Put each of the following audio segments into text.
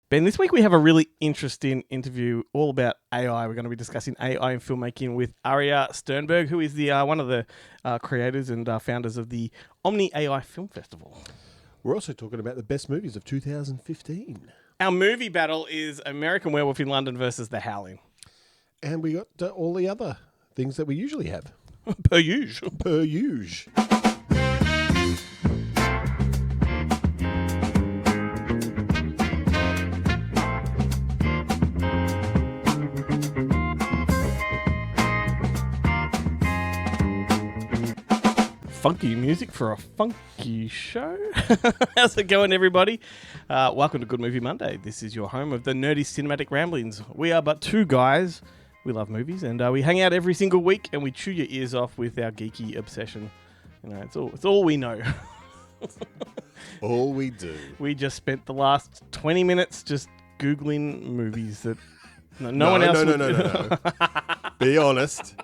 Ben, this week we have a really interesting interview all about AI. We're going to be discussing AI in filmmaking with Aryeh Sternberg, who is the one of the creators and founders of the OMNI AI Film Festival. We're also talking about the best movies of 2015. Our movie battle is American Werewolf in London versus The Howling. And we got all the other things that we usually have. Per usual. Per usual. Funky music for a funky show. How's it going, everybody? Welcome to Good Movie Monday. This is your home of the nerdy cinematic ramblings. We are but two guys. We love movies, and we hang out every single week, and we chew your ears off with our geeky obsession. You know, it's all we know. All we do. We just spent the last 20 minutes just Googling movies that no one else would. No. Be honest.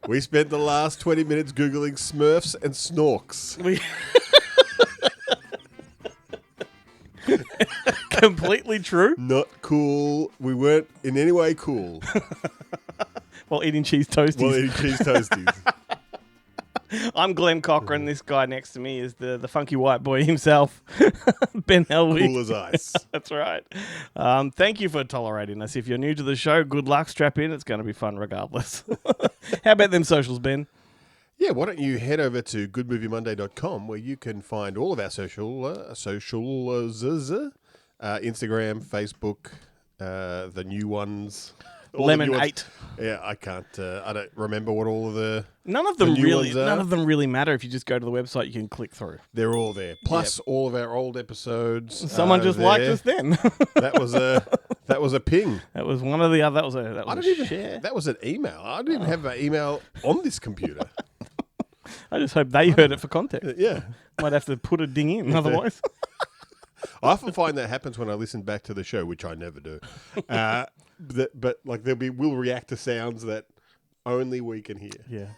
We spent the last 20 minutes Googling Smurfs and Snorks. Completely true. Not cool. We weren't in any way cool. While eating cheese toasties. I'm Glenn Cochran. This guy next to me is the funky white boy himself, Ben Helwig. Cool as ice. That's right. Thank you for tolerating us. If you're new to the show, good luck. Strap in. It's going to be fun regardless. How about them socials, Ben? Yeah, why don't you head over to goodmoviemonday.com where you can find all of our socials, Instagram, Facebook, the new ones. Lemon 8. Yeah, I can't. I don't remember what all of the None of them really matter. If you just go to the website, you can click through. They're all there. Plus all of our old episodes. Someone just liked us then. That was a ping. That was one of the other. That was an email. I didn't even have an email on this computer. I just hope they heard it for context. Yeah, might have to put a ding in otherwise. I often find that happens when I listen back to the show, which I never do. But like we'll react to sounds that only we can hear. Yeah.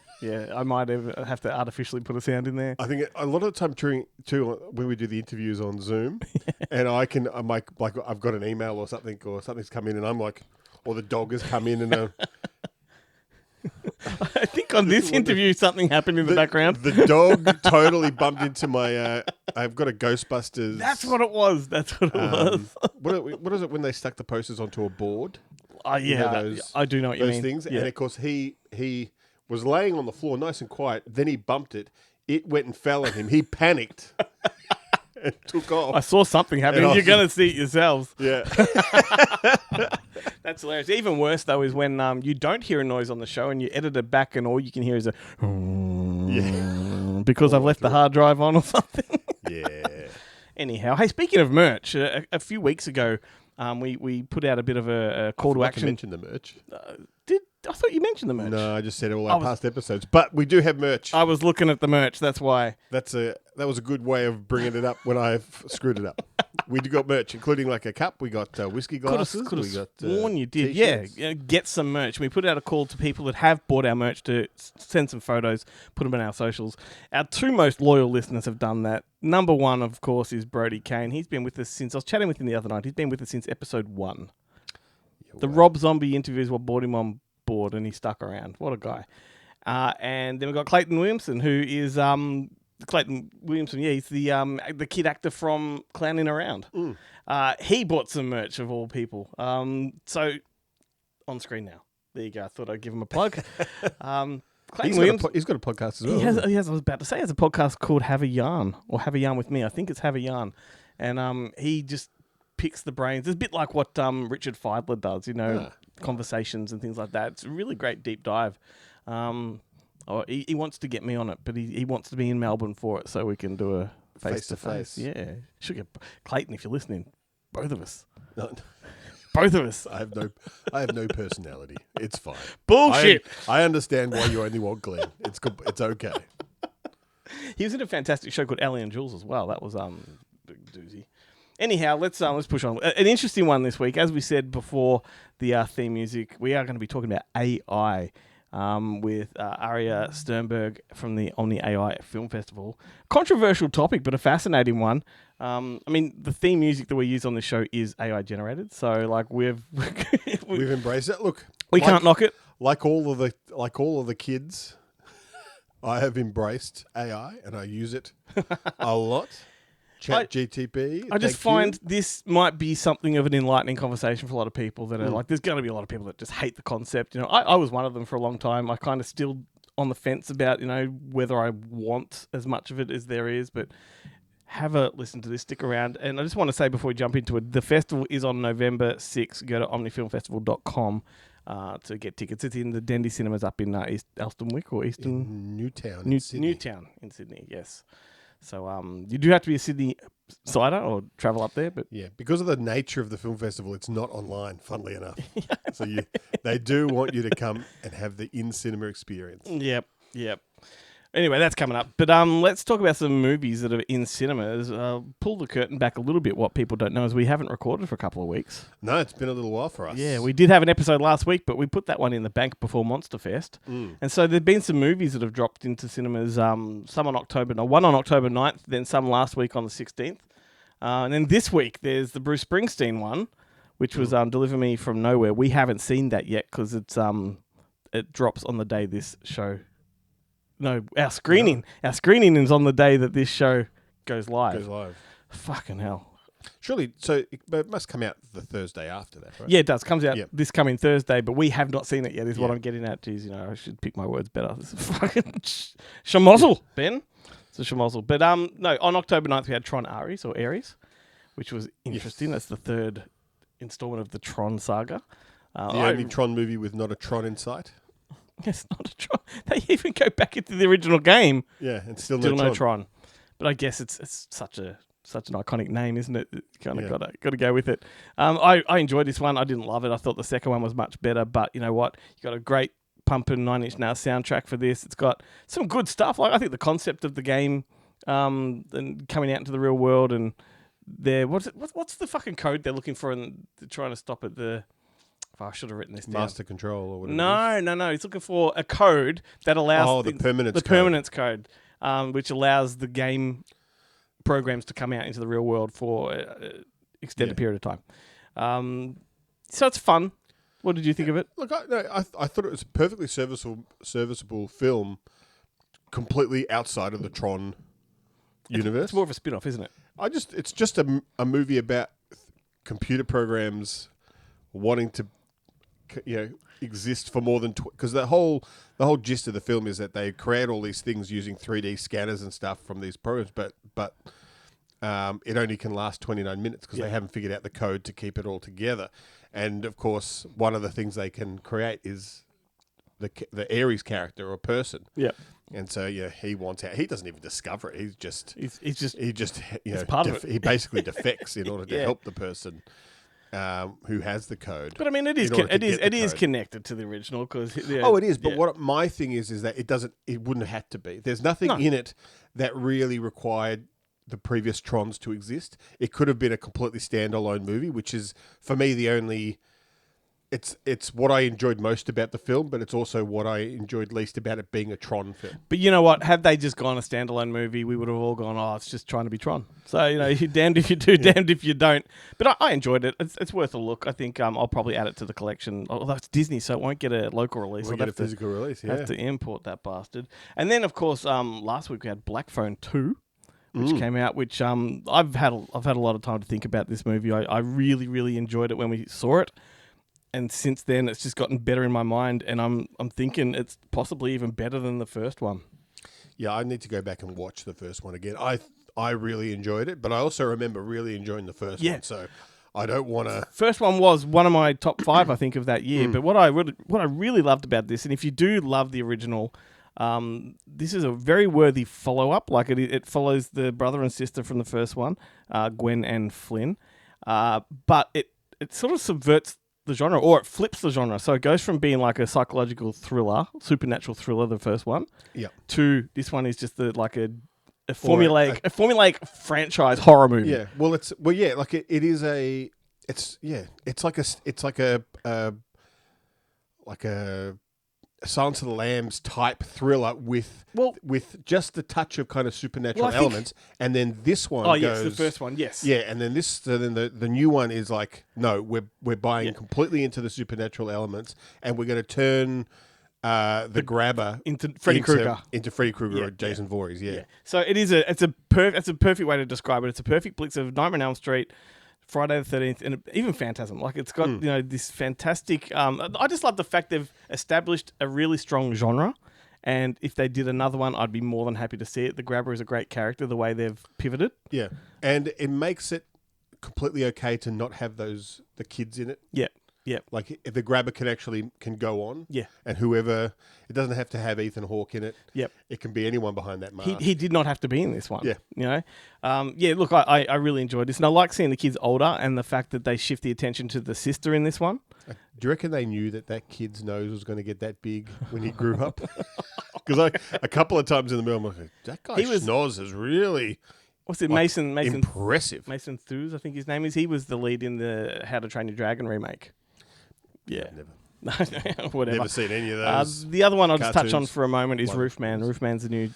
I might have to artificially put a sound in there. I think a lot of the time when we do the interviews on Zoom, and I'm like I've got an email or something's come in, and I'm like, or the dog has come in, and I think on this interview something happened in the background. The dog totally bumped into my. I've got a Ghostbusters. That's what it was. What is it when they stuck the posters onto a board? Yeah, you know, I do know what you mean. Those things, yeah. And of course he was laying on the floor, nice and quiet. Then he bumped it. It went and fell on him. He panicked and took off. I saw something happen. You're going to see it yourselves. Yeah. That's hilarious. Even worse, though, is when you don't hear a noise on the show and you edit it back and all you can hear is a... Yeah. Because I've left the hard drive on or something. Yeah. Anyhow, hey, speaking of merch, a few weeks ago, we put out a bit of a call to action. I mentioned the merch. I thought you mentioned the merch. No, I just said all our past episodes. But we do have merch. I was looking at the merch, that's why. That was a good way of bringing it up when I've screwed it up. We do got merch, including like a cup. We got whiskey glasses. Could have got sworn you did. T-shirts. Yeah, get some merch. We put out a call to people that have bought our merch to send some photos, put them in our socials. Our two most loyal listeners have done that. Number one, of course, is Brody Kane. He's been with us since... I was chatting with him the other night. He's been with us since episode 1. The Rob Zombie interviews what brought him on board, and he stuck around. What a guy. And then we've got Clayton Williamson, who is... Clayton Williamson, yeah, he's the kid actor from Clowning Around. He bought some merch, of all people. So, on screen now. There you go. I thought I'd give him a plug. He's got a podcast as well. He has. I was about to say, he has a podcast called Have a Yarn, or Have a Yarn with Me. I think it's Have a Yarn. And he just picks the brains. It's a bit like what Richard Feidler does, conversations and things like that. It's a really great deep dive. He wants to get me on it, but he wants to be in Melbourne for it so we can do a face-to-face. Yeah. Should get Clayton, if you're listening, both of us. No. Both of us. I have no personality. It's fine. Bullshit. I understand why you only want Glenn. It's good. It's okay. He was in a fantastic show called Ellie and Jules as well. That was big doozy. Anyhow, let's push on. An interesting one this week. As we said before the theme music, we are going to be talking about AI with Aryeh Sternberg from the OMNI AI Film Festival. Controversial topic, but a fascinating one. I mean, the theme music that we use on this show is AI generated, so like we've embraced it. Look, we can't knock it. Like all of the kids, I have embraced AI and I use it a lot. ChatGTP. I just find this might be something of an enlightening conversation for a lot of people that are like, there's going to be a lot of people that just hate the concept. You know, I was one of them for a long time. I kind of still on the fence about, you know, whether I want as much of it as there is, but have a listen to this, stick around. And I just want to say before we jump into it, the festival is on November 6th. Go to omnifilmfestival.com to get tickets. It's in the Dendy Cinemas up in East Elstonwick or Eastern... In Newtown. Newtown in Sydney, yes. So you do have to be a Sydney sider or travel up there, but yeah, because of the nature of the film festival, it's not online. Funnily enough, so they do want you to come and have the in-cinema experience. Yep. Anyway, that's coming up. But let's talk about some movies that are in cinemas. Pull the curtain back a little bit. What people don't know is we haven't recorded for a couple of weeks. No, it's been a little while for us. Yeah, we did have an episode last week, but we put that one in the bank before Monster Fest. And so there've been some movies that have dropped into cinemas, some on one on October 9th, then some last week on the 16th. And then this week, there's the Bruce Springsteen one, which was Deliver Me From Nowhere. We haven't seen that yet because it drops on the day this show... No, our screening is on the day that this show goes live. Fucking hell. Surely, so it must come out the Thursday after that, right? Yeah, it does. Comes out this coming Thursday, but we have not seen it yet, is what I'm getting at. Jeez, you know, I should pick my words better. This is fucking shamozzle, Ben. It's a shamozzle. But no, on October 9th, we had Tron Ares, which was interesting. Yes. That's the third installment of the Tron saga. The only Tron movie with not a Tron in sight. It's not a Tron. They even go back into the original game. Yeah, and still no Tron. But I guess it's such an iconic name, isn't it? Kind of got to go with it. I enjoyed this one. I didn't love it. I thought the second one was much better. But you know what? You got a great pumping 9 Inch Nails soundtrack for this. It's got some good stuff. Like I think the concept of the game, and coming out into the real world, and what's the fucking code they're looking for, and they're trying to stop at the. I should have written this down. Master control or whatever. No. He's looking for a code that allows the permanence code, which allows the game programs to come out into the real world for extended period of time. So it's fun. What did you think of it? Look, I thought it was a perfectly serviceable film, completely outside of the Tron universe. It's more of a spin-off, isn't it? It's just a movie about computer programs wanting to, exist for more than because the whole gist of the film is that they create all these things using 3D scanners and stuff from these programs, but it only can last 29 minutes because they haven't figured out the code to keep it all together. And of course, one of the things they can create is the Ares character or person. Yeah. And so he wants out. He doesn't even discover it. He's just part of it. He basically defects in order to help the person. Who has the code? But I mean, it is connected to the original because it is. But what my thing is that it wouldn't have to be. There's nothing in it that really required the previous Trons to exist. It could have been a completely standalone movie, which is for me the only. It's what I enjoyed most about the film, but it's also what I enjoyed least about it being a Tron film. But you know what? Had they just gone a standalone movie, we would have all gone, it's just trying to be Tron. So, you're damned if you do, damned if you don't. But I enjoyed it. It's worth a look. I think I'll probably add it to the collection. Although it's Disney, so it won't get a local release. We'll get a physical release, have to import that bastard. And then, of course, last week we had Black Phone 2. Which came out, which I've had a lot of time to think about this movie. I really, really enjoyed it when we saw it. And since then, it's just gotten better in my mind, and I'm thinking it's possibly even better than the first one. Yeah, I need to go back and watch the first one again. I really enjoyed it, but I also remember really enjoying the first one. So I don't want to. First one was one of my top 5, I think, of that year. But what I really loved about this, and if you do love the original, this is a very worthy follow up. Like it follows the brother and sister from the first one, Gwen and Flynn, but it sort of subverts the genre, or it flips the genre. So it goes from being like a psychological thriller, supernatural thriller, the first one, to this one is just a formulaic franchise horror movie. Yeah, it's like a Silence of the Lambs type thriller with just the touch of kind of supernatural elements, and then this one goes... yes, the first one, yes. Yeah, and then the new one is like, no, we're buying completely into the supernatural elements, and we're going to turn the grabber into Freddy Krueger. Into Freddy Krueger or Jason Voorhees, yeah. So it's a perfect way to describe it. It's a perfect blitz of Nightmare on Elm Street, Friday the 13th, and even Phantasm. Like, it's got, this fantastic... I just love the fact they've established a really strong genre, and if they did another one, I'd be more than happy to see it. The Grabber is a great character, the way they've pivoted. Yeah, and it makes it completely okay to not have the kids in it. Yeah. Yeah, like if the Grabber can go on. Yeah, and whoever, it doesn't have to have Ethan Hawke in it. Yep, it can be anyone behind that mask. He did not have to be in this one. Yeah, Look, I really enjoyed this, and I like seeing the kids older, and the fact that they shift the attention to the sister in this one. Do you reckon they knew that kid's nose was going to get that big when he grew up? Because a couple of times in the film, I'm like, that guy's schnoz is really. What's it, Mason? Impressive. Mason Thews, I think his name is. He was the lead in the How to Train Your Dragon remake. Yeah, never. Whatever. Never seen any of those. The other one I'll just touch on for a moment is Roofman. Roofman's a new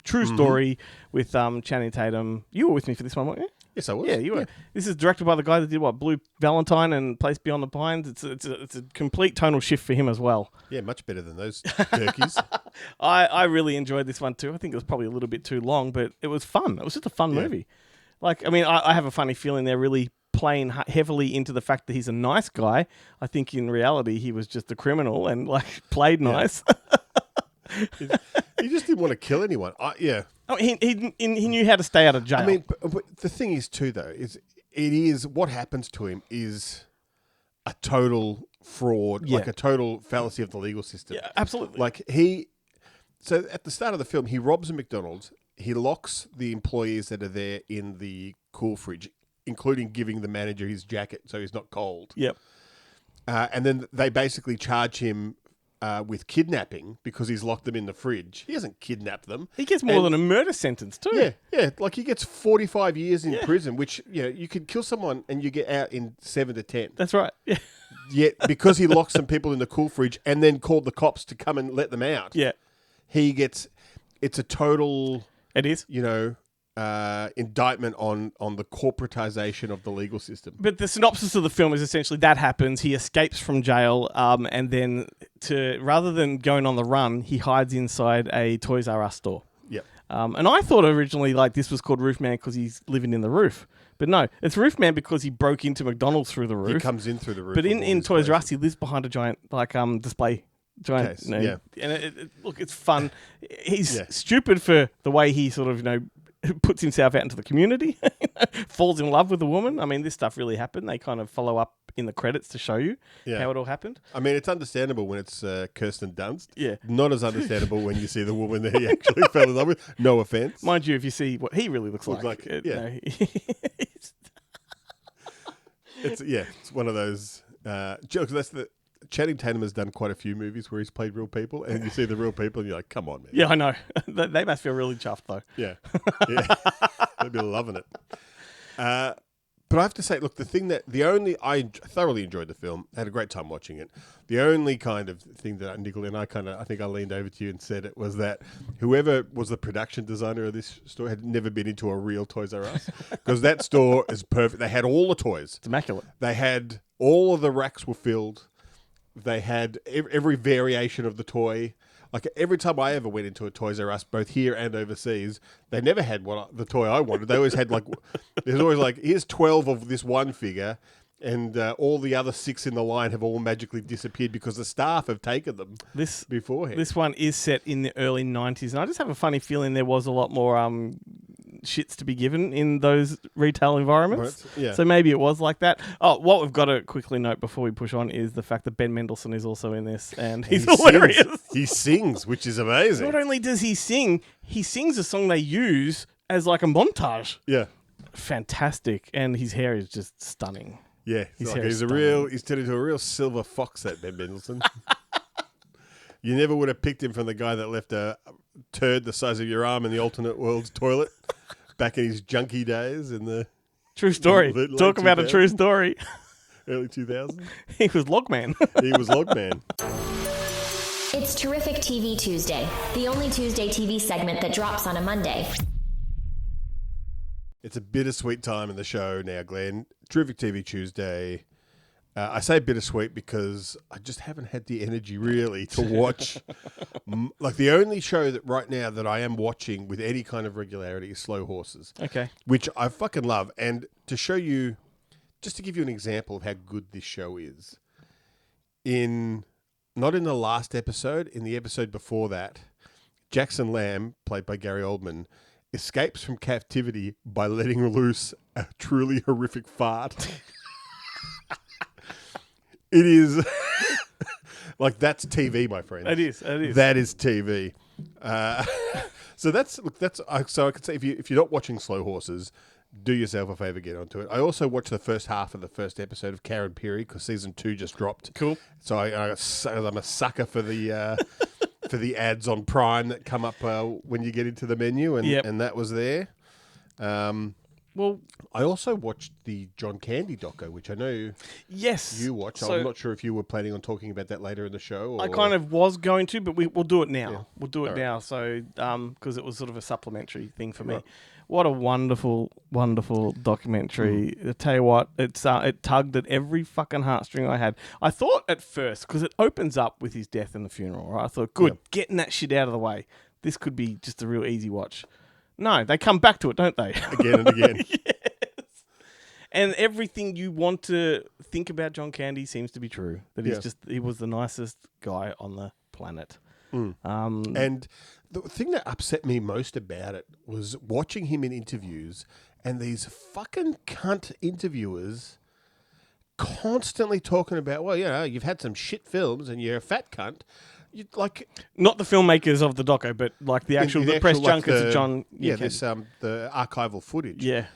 true story with Channing Tatum. You were with me for this one, weren't you? Yes, I was. Yeah, you were. This is directed by the guy that did Blue Valentine and Place Beyond the Pines. It's a complete tonal shift for him as well. Yeah, much better than those turkeys. I really enjoyed this one too. I think it was probably a little bit too long, but it was fun. It was just a fun movie. Like, I mean, I have a funny feeling they're really playing heavily into the fact that he's a nice guy. I think in reality he was just a criminal and played nice. He just didn't want to kill anyone. Oh, he knew how to stay out of jail. I mean, but the thing is too, though, is what happens to him is a total fraud, like a total fallacy of the legal system. Yeah, absolutely. Like so at the start of the film, he robs a McDonald's. He locks the employees that are there in the cool fridge, including giving the manager his jacket so he's not cold. Yep. And then they basically charge him with kidnapping because he's locked them in the fridge. He hasn't kidnapped them. He gets more than a murder sentence too. Yeah. Like he gets 45 years in prison, which, you could kill someone and you get out in 7 to 10. That's right. Yeah. Yet because he locked some people in the cool fridge and then called the cops to come and let them out. Yeah. It's a total... It is. Indictment on the corporatization of the legal system. But the synopsis of the film is essentially that happens. He escapes from jail, and then rather than going on the run, he hides inside a Toys R Us store. Yep. And I thought originally this was called Roofman because he's living in the roof. But no, it's Roofman because he broke into McDonald's through the roof. He comes in through the roof. But in Toys R Us, he lives behind a giant display. Giant, case. Yeah. And look, it's fun. He's stupid for the way he sort of, puts himself out into the community, falls in love with a woman. I mean, this stuff really happened. They kind of follow up in the credits to show you how it all happened. I mean, it's understandable when it's Kirsten Dunst. Yeah. Not as understandable when you see the woman that he actually fell in love with. No offense. Mind you, if you see what he really looks like. It's one of those jokes. That's Channing Tatum has done quite a few movies where he's played real people, and you see the real people, and you're like, "Come on, man!" Yeah, I know. They must feel really chuffed, though. Yeah, they'd be loving it. But I have to say, look, I thoroughly enjoyed the film. I had a great time watching it. The only kind of thing that I niggled in, I think I leaned over to you and said it was that whoever was the production designer of this store had never been into a real Toys R Us, because that store is perfect. They had all the toys. It's immaculate. They had all of the racks were filled. They had every variation of the toy. Like every time I ever went into a Toys R Us, both here and overseas, they never had the toy I wanted. They always had there's always here's 12 of this one figure, and all the other 6 in the line have all magically disappeared because the staff have taken them beforehand. This one is set in the early 90s, and I just have a funny feeling there was a lot more shits to be given in those retail environments. Right. Yeah. So maybe it was like that. Oh, what we've got to quickly note before we push on is the fact that Ben Mendelsohn is also in this, and he's hilarious. He sings, which is amazing. Not only does he sings a song they use as like a montage. Yeah. Fantastic. And his hair is just stunning. Yeah. He's turned into a real silver fox, that Ben Mendelsohn. You never would have picked him from the guy that left a turd the size of your arm in the alternate world's toilet back in his junkie days in the... True story. Talk about a true story. Early 2000s. He was Logman. He was Logman. It It's Terrific TV Tuesday, the only Tuesday TV segment that drops on a Monday. It's a bittersweet time in the show now, Glenn. Terrific TV Tuesday. I say bittersweet because I just haven't had the energy really to watch. Like the only show that right now that I am watching with any kind of regularity is Slow Horses. Okay. Which I fucking love. And to show you, just to give you an example of how good this show is, not in the last episode, in the episode before that, Jackson Lamb, played by Gary Oldman, escapes from captivity by letting loose a truly horrific fart. It is like that's TV, my friend. It is. It is. That is TV. So so I could say if you're not watching Slow Horses, do yourself a favor, get onto it. I also watched the first half of the first episode of Karen Peary because season 2 just dropped. Cool. So I'm a sucker for the for the ads on Prime that come up when you get into the menu, and that was there. Well, I also watched the John Candy doco, which I know you watched. So I'm not sure if you were planning on talking about that later in the show. Or... I kind of was going to, but we'll do it now. Yeah. We'll do it All now. So, because it was sort of a supplementary thing for me. Right. What a wonderful, wonderful documentary. I tell you what, it tugged at every fucking heartstring I had. I thought at first, because it opens up with his death and the funeral, right? I thought, good, getting that shit out of the way. This could be just a real easy watch. No, they come back to it, don't they? Again and again. Yes. And everything you want to think about John Candy seems to be true. That he was the nicest guy on the planet. And the thing that upset me most about it was watching him in interviews and these fucking cunt interviewers constantly talking about, well, you've had some shit films and you're a fat cunt. Not the filmmakers of the doco, but like the actual press junkets of John. There's the archival footage. Yeah.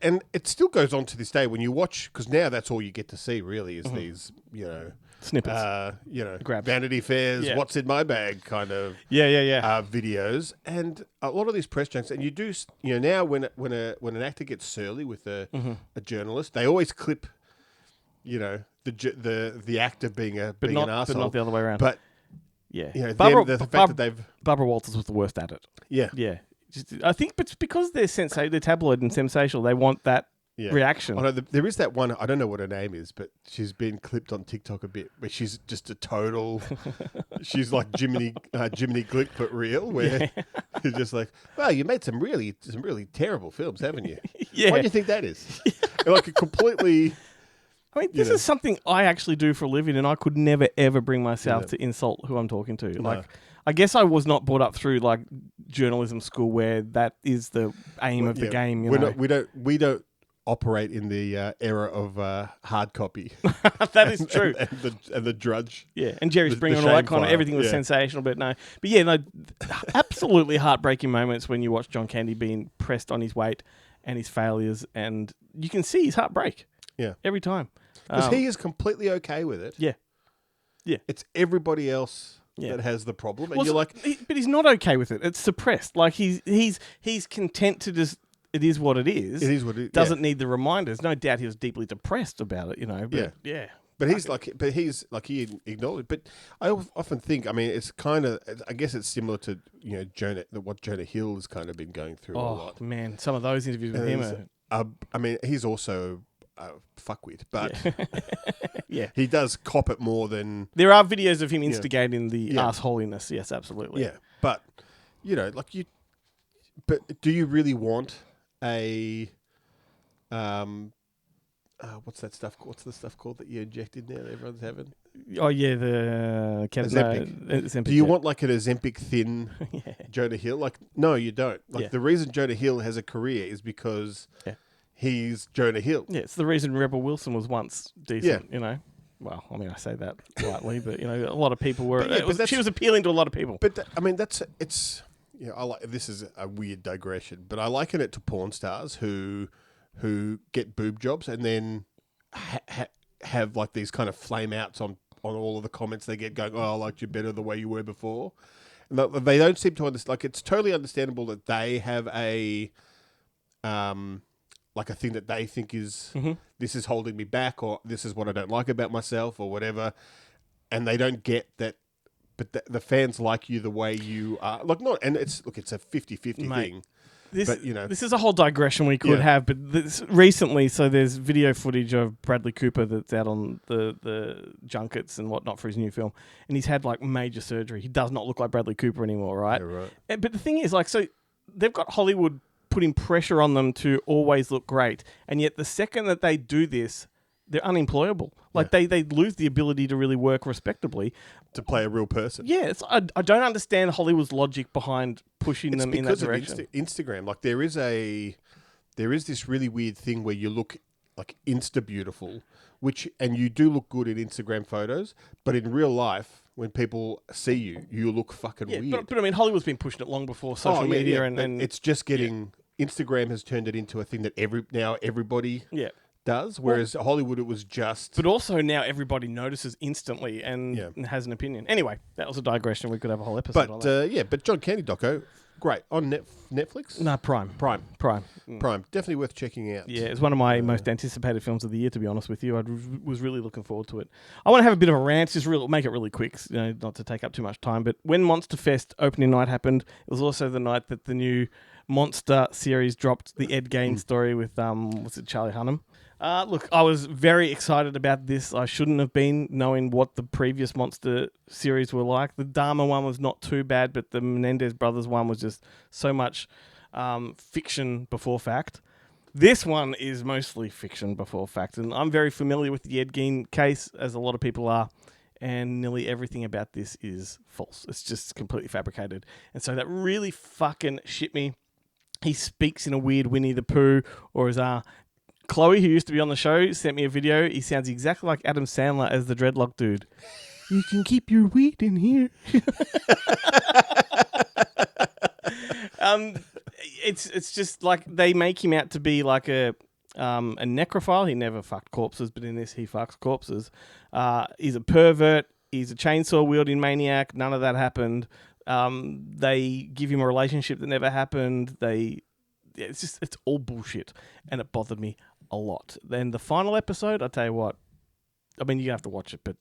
And it still goes on to this day when you watch, because now that's all you get to see really is these, snippets, grabs. Vanity Fairs, what's in my bag kind of videos, and a lot of these press junks, and you do, now when an actor gets surly with a journalist, they always clip, the actor being an asshole, but not the other way around. But the fact that they've Barbara Walters was the worst at it. Yeah. I think it's because they're tabloid and sensational. They want that reaction. I know there is that one. I don't know what her name is, but she's been clipped on TikTok a bit. Where she's just a total. She's like Jiminy Glick but real. Where you're just like, well, you made some really terrible films, haven't you? Yeah. Why do you think that is? Like a completely. I mean, this is something I actually do for a living, and I could never ever bring myself to insult who I'm talking to. No. Like, I guess I was not brought up through like journalism school where that is the aim of the game. We don't operate in the era of hard copy. That is true. and the drudge. Yeah, and Jerry Springer and all that kind of everything was sensational, but absolutely heartbreaking moments when you watch John Candy being pressed on his weight and his failures, and you can see his heartbreak. Yeah, every time because he is completely okay with it. Yeah. It's everybody else that has the problem, and you're like, but he's not okay with it. It's suppressed. Like he's content to just. It is what it is. It is what it is. Doesn't need the reminders. No doubt he was deeply depressed about it. But But he's like he ignored it. But I often think, I mean, it's kind of, I guess it's similar to what Jonah Hill has kind of been going through a lot. Oh man, some of those interviews with him are. I mean, he's also a fuckwit, but he does cop it more than. There are videos of him instigating the assholiness. Yes, absolutely. Yeah, but but do you really want a what's that stuff? What's the stuff called that you injected now that everyone's having? Oh yeah, the Ozempic. Do you want like an Ozempic thin Jonah Hill? Like, no, you don't. Like the reason Jonah Hill has a career is because he's Jonah Hill. Yeah, it's the reason Rebel Wilson was once decent. Well, I mean, I say that lightly, but a lot of people were. She was appealing to a lot of people. But I mean, it's. I like this is a weird digression, but I liken it to porn stars who get boob jobs and then have like these kind of flame outs on all of the comments they get going, I liked you better the way you were before. And they don't seem to understand. Like, it's totally understandable that they have a like a thing that they think is this is holding me back, or this is what I don't like about myself, or whatever, and they don't get that but the fans like you the way you are. It's a 50-50 thing. This is a whole digression we could have, but recently, so there's video footage of Bradley Cooper that's out on the junkets and whatnot for his new film, and he's had like major surgery. He does not look like Bradley Cooper anymore, right? Yeah, right. But the thing is, like, so they've got Hollywood putting pressure on them to always look great, and yet the second that they do this, they're unemployable. Like they lose the ability to really work respectably. To play a real person. Yeah, I don't understand Hollywood's logic behind pushing them in that direction. Because of Instagram. Like there is this really weird thing where you look like insta beautiful, and you do look good in Instagram photos, but in real life, when people see you, you look fucking weird. But I mean, Hollywood's been pushing it long before social media, and it's just getting. Instagram has turned it into a thing that everybody does, whereas Hollywood it was just. But also now everybody notices instantly and has an opinion. Anyway, that was a digression. We could have a whole episode on that. But John Candy doco, great on Netflix. No, Prime. Definitely worth checking out. Yeah, it's one of my most anticipated films of the year. To be honest with you, I was really looking forward to it. I want to have a bit of a rant, make it really quick, not to take up too much time. But when Monster Fest opening night happened, it was also the night that the new Monster series dropped, the Ed Gein story with Charlie Hunnam. Look, I was very excited about this. I shouldn't have been, knowing what the previous Monster series were like. The Dharma one was not too bad, but the Menendez brothers one was just so much fiction before fact. This one is mostly fiction before fact, and I'm very familiar with the Ed Gein case, as a lot of people are, and nearly everything about this is false. It's just completely fabricated, and so that really fucking shit me. He speaks in a weird Winnie the Pooh, or as Chloe, who used to be on the show, sent me a video. He sounds exactly like Adam Sandler as the dreadlock dude. You can keep your weed in here. It's just like they make him out to be like a necrophile. He never fucked corpses, but in this he fucks corpses. He's a pervert. He's a chainsaw wielding maniac. None of that happened. They give him a relationship that never happened. It's all bullshit, and it bothered me a lot. Then the final episode, I tell you what, I mean, you have to watch it, but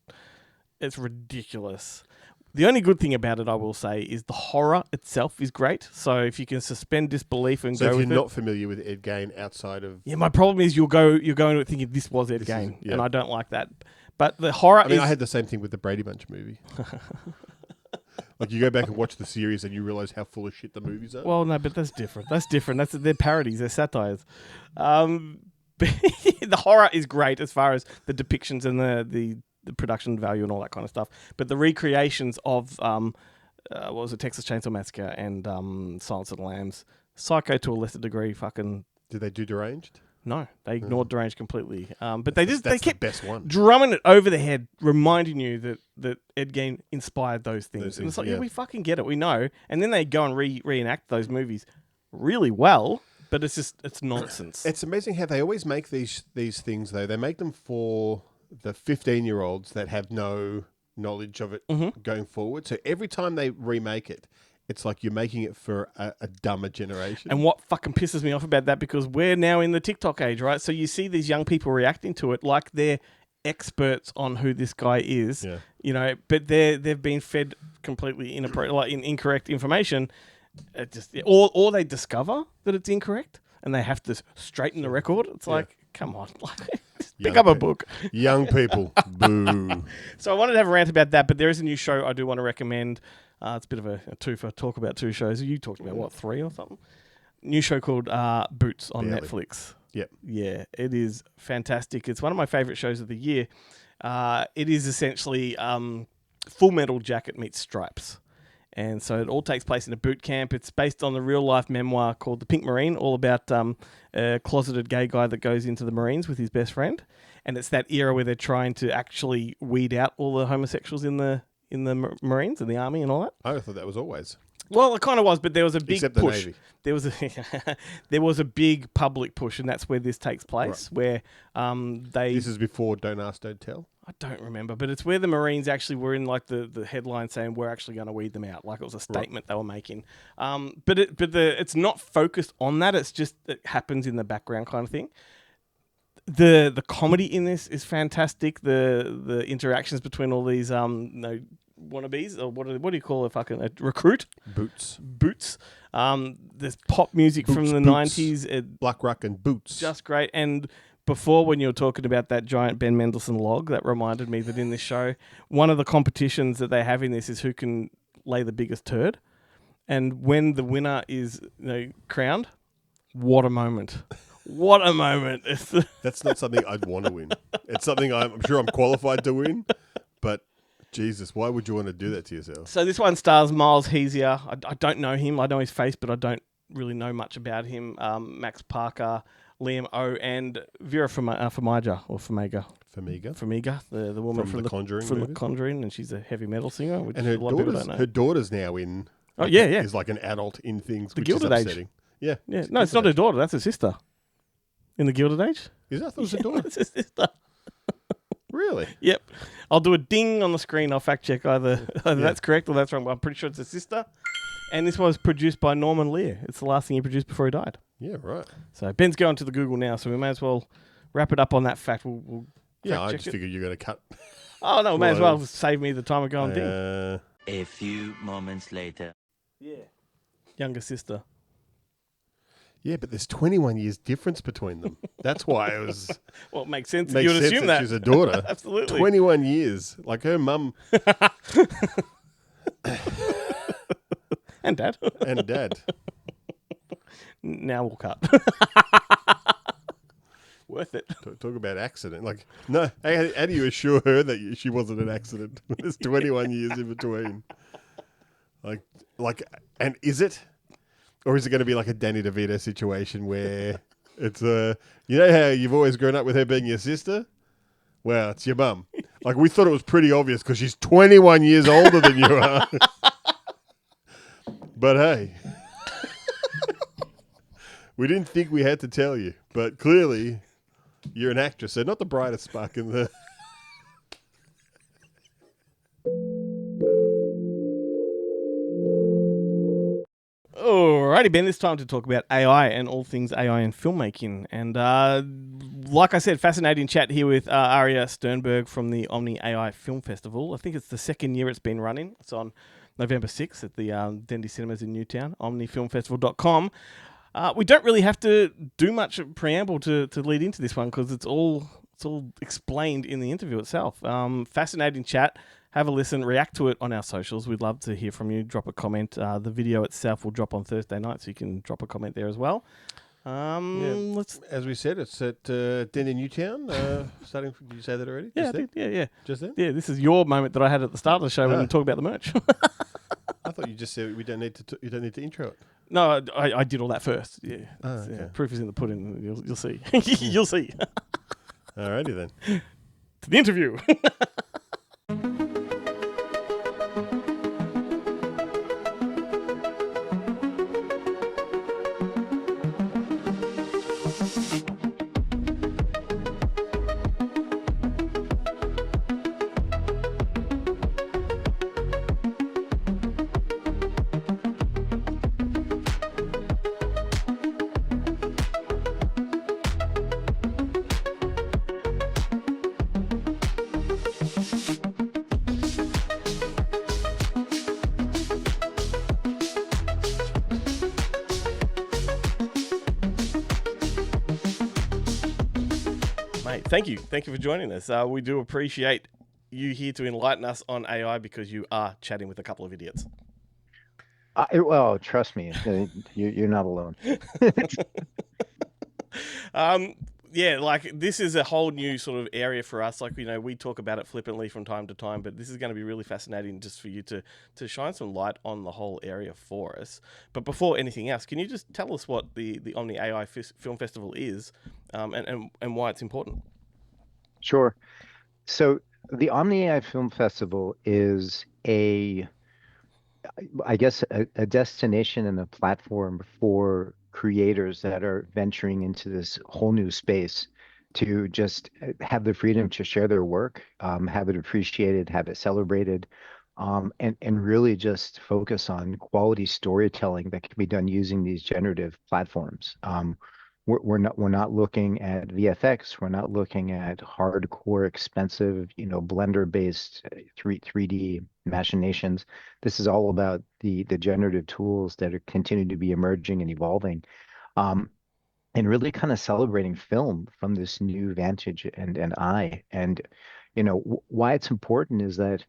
it's ridiculous. The only good thing about it, I will say, is the horror itself is great. So if you can suspend disbelief and go with it. So if you're not familiar with Ed Gein outside of... Yeah, my problem is you're going to it thinking this was Ed Gein, and I don't like that. But the horror I had the same thing with the Brady Bunch movie. Like you go back and watch the series and you realise how full of shit the movies are. Well, no, but that's different. They're parodies. They're satires. The horror is great as far as the depictions and the production value and all that kind of stuff. But the recreations of what was it, Texas Chainsaw Massacre and Silence of the Lambs, Psycho to a lesser degree, fucking. Did they do Deranged? No, they ignored Deranged completely. But they kept the best one. Drumming it over the head, reminding you that Ed Gein inspired those things. And it's like, we fucking get it, we know. And then they go and reenact those movies really well, but it's nonsense. It's amazing how they always make these things, though. They make them for the 15-year-olds that have no knowledge of it going forward. So every time they remake it, it's like you're making it for a dumber generation. And what fucking pisses me off about that, because we're now in the TikTok age, right? So you see these young people reacting to it like they're experts on who this guy is, but they've been fed completely incorrect information. Or they discover that it's incorrect and they have to straighten the record. It's like, come on, pick up a book. Young people, boo. So I wanted to have a rant about that, but there is a new show I do want to recommend. It's a bit of a twofer. Talk about two shows. You talked about, 3 or something? New show called Boots on Netflix. Yep. Yeah, it is fantastic. It's one of my favourite shows of the year. It is essentially Full Metal Jacket meets Stripes. And so it all takes place in a boot camp. It's based on the real-life memoir called The Pink Marine, all about a closeted gay guy that goes into the Marines with his best friend. And it's that era where they're trying to actually weed out all the homosexuals in the Marines and the Army and all that. I thought that was always. Well, it kind of was, but there was a big Except push. The Navy. There was a big public push, and that's where this takes place, where they... This is before Don't Ask, Don't Tell? I don't remember, but it's where the Marines actually were in like the headline saying we're actually going to weed them out, like it was a statement they were making. But it's not focused on that. It's just it happens in the background kind of thing. The comedy in this is fantastic. The interactions between all these wannabes, or what do you call a recruit? Boots. There's pop music from the 90s. Black Rock and Boots. Just great. And before, when you were talking about that giant Ben Mendelsohn log, that reminded me that in this show, one of the competitions that they have in this is who can lay the biggest turd. And when the winner is crowned, what a moment. What a moment. That's not something I'd want to win. It's something I'm sure I'm qualified to win, but Jesus, why would you want to do that to yourself? So this one stars Miles Heesier. I don't know him. I know his face, but I don't really know much about him. Max Parker, Liam O, and Vera Farmiga, the woman from The Conjuring, and she's a heavy metal singer, which and a lot of people don't know. Her daughter's now in. Is like an adult in things, The which Gilded is Age. upsetting. Yeah. No, it's not her daughter. That's her sister. In The Gilded Age. Is that? I thought it was her daughter. That's her sister. Really? Yep. I'll do a ding on the screen. I'll fact check either that's correct or that's wrong. But I'm pretty sure it's her sister. And this was produced by Norman Lear. It's the last thing he produced before he died. Yeah, right. So Ben's going to the Google now, so we may as well wrap it up on that fact. We'll I just figured you're going to cut. Oh, no, we may as well save me the time of going ding. A few moments later. Yeah. Younger sister. Yeah, but there's 21 years difference between them. That's why it was... Well, it makes sense. You would assume that. She's a daughter. Absolutely. 21 years. Like her mum... And dad. And dad. Now we'll cut. Worth it. Talk about accident. Like, no, how do you assure her that she wasn't an accident? There's 21 years in between. Like, and is it? Or is it going to be like a Danny DeVito situation where it's you know how you've always grown up with her being your sister? Well, it's your mum. Like, we thought it was pretty obvious because she's 21 years older than you are. But hey, we didn't think we had to tell you, but clearly you're an actress, so not the brightest spark in the... Alrighty, Ben, it's time to talk about AI and all things AI in filmmaking. And like I said, fascinating chat here with Aryeh Sternberg from the OMNI AI Film Festival. I think it's the second year it's been running. It's on November 6th at the Dendy Cinemas in Newtown, omnifilmfestival.com. We don't really have to do much preamble to lead into this one because it's all explained in the interview itself. Fascinating chat. Have a listen, react to it on our socials. We'd love to hear from you. Drop a comment. The video itself will drop on Thursday night, so you can drop a comment there as well. As we said, it's at Dendy Newtown. Did you say that already? Yeah, I did. Yeah. Just then? Yeah, this is your moment that I had at the start of the show when we talk about the merch. I thought you just said you don't need to intro it. No, I did all that first. Yeah. Okay. Yeah. Proof is in the pudding. You'll see. You'll see. Alrighty then. To the interview. Thank you for joining us. We do appreciate you here to enlighten us on AI because you are chatting with a couple of idiots. Well, trust me, you're not alone. Yeah, like this is a whole new sort of area for us. Like, we talk about it flippantly from time to time, but this is going to be really fascinating just for you to shine some light on the whole area for us. But before anything else, can you just tell us what the OMNI AI Film Festival is and why it's important? Sure. So the OMNI AI Film Festival is a destination and a platform for creators that are venturing into this whole new space to just have the freedom to share their work, have it appreciated, have it celebrated, and really just focus on quality storytelling that can be done using these generative platforms. we're not looking at VFX. We're not looking at hardcore, expensive, Blender-based 3D machinations. This is all about the generative tools that are continuing to be emerging and evolving, um, and really kind of celebrating film from this new vantage and eye. And why it's important is that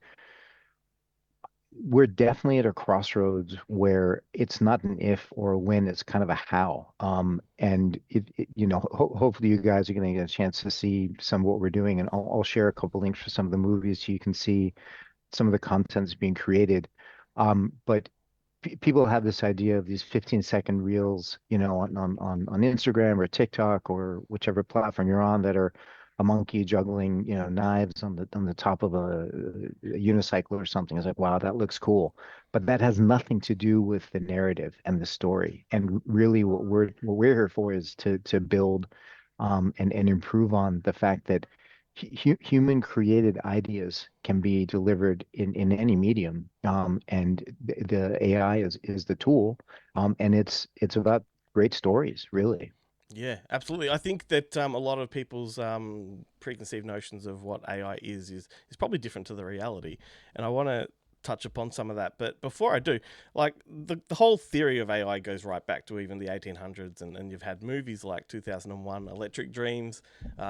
we're definitely at a crossroads where it's not an if or a when, it's kind of a how. And hopefully you guys are going to get a chance to see some of what we're doing, and I'll share a couple links for some of the movies so you can see some of the content that's being created. But people have this idea of these 15-second reels, on Instagram or TikTok or whichever platform you're on, that are a monkey juggling, knives on the top of a unicycle or something. It's like, wow, that looks cool. But that has nothing to do with the narrative and the story. And really what we're here for is to build and improve on the fact that human created ideas can be delivered in any medium, and the AI is the tool, and it's about great stories, really. Yeah, absolutely. I think that a lot of people's preconceived notions of what AI is probably different to the reality, and I want to touch upon some of that. But before I do, like the whole theory of AI goes right back to even the 1800s, and you've had movies like 2001, Electric Dreams,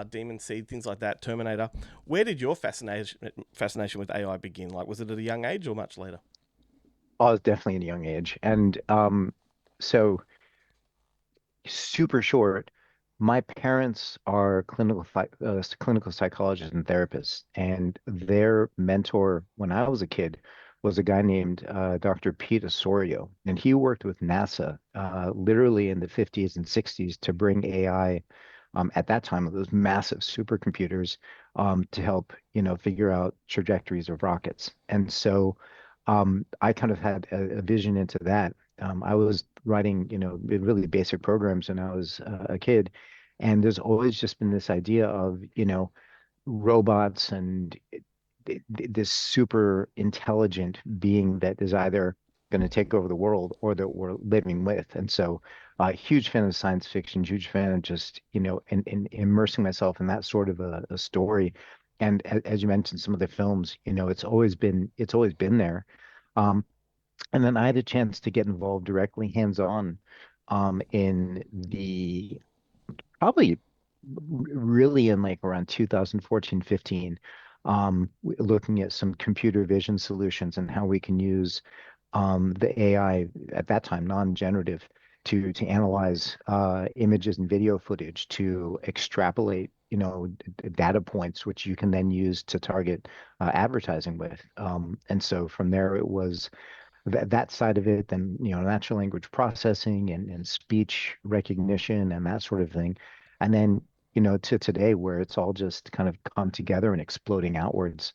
Demon Seed, things like that, Terminator. Where did your fascination with AI begin? Like, was it at a young age or much later? I was definitely in a young age, and so super short. My parents are clinical psychologists and therapists, and their mentor when I was a kid was a guy named Dr. Pete Osorio, and he worked with NASA literally in the 50s and 60s to bring AI, at that time of those massive supercomputers, to help figure out trajectories of rockets. And so I kind of had a vision into that. I was writing, really basic programs when I was a kid, and there's always just been this idea of, robots and this super intelligent being that is either going to take over the world or that we're living with. And so, huge fan of science fiction, huge fan of just, in immersing myself in that sort of a story. And as you mentioned, some of the films, it's always been there. Um, and then I had a chance to get involved directly, hands-on, in the probably really in like around 2014, 15, looking at some computer vision solutions and how we can use the AI at that time, non-generative, to analyze images and video footage to extrapolate, data points, which you can then use to target advertising with. And so from there, it was that side of it, then natural language processing and speech recognition and that sort of thing, and then to today where it's all just kind of come together and exploding outwards.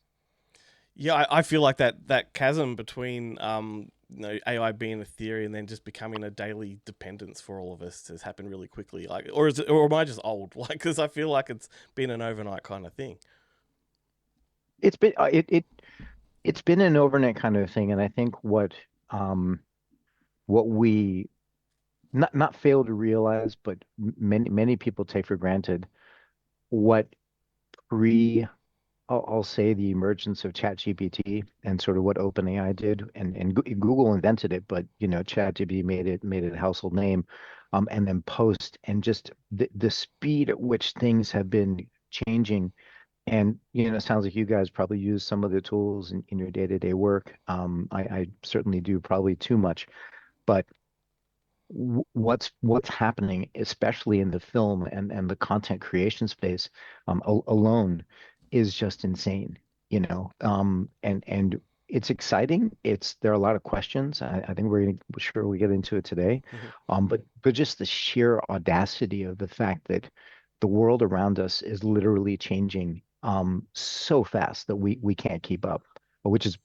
Yeah, I feel like that chasm between AI being a theory and then just becoming a daily dependence for all of us has happened really quickly. Like, or is it, or am I just old? Like, because I feel like it's been an overnight kind of thing. It's been an overnight kind of thing, and I think what we not fail to realize, but many people take for granted, what pre I'll say the emergence of ChatGPT and sort of what OpenAI did, and Google invented it, but ChatGPT made it a household name, and then post and just the speed at which things have been changing. And it sounds like you guys probably use some of the tools in your day-to-day work. I certainly do, probably too much, but what's happening, especially in the film and the content creation space, alone, is just insane, and it's exciting. There are a lot of questions. I think we're sure we get into it today, Mhm. but just the sheer audacity of the fact that the world around us is literally changing so fast that we can't keep up, which is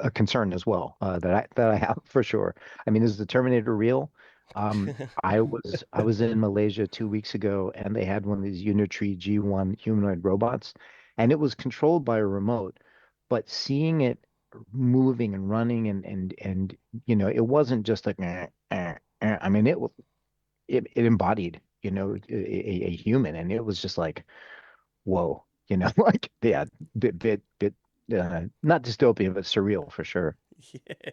a concern as well, that I have for sure. I mean, is the Terminator real? I was in Malaysia 2 weeks ago, and they had one of these Unitree G1 humanoid robots, and it was controlled by a remote. But seeing it moving and running, and it wasn't just like I mean, it embodied. a human, and it was just like, whoa, like, yeah, bit not dystopian, but surreal for sure. Yeah.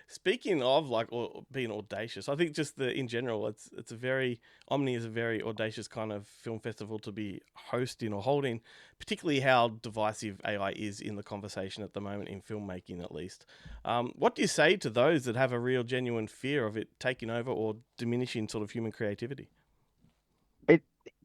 Speaking of like being audacious, I think just in general, it's a very Omni is a very audacious kind of film festival to be hosting or holding, particularly how divisive AI is in the conversation at the moment in filmmaking, at least. What do you say to those that have a real genuine fear of it taking over or diminishing sort of human creativity? It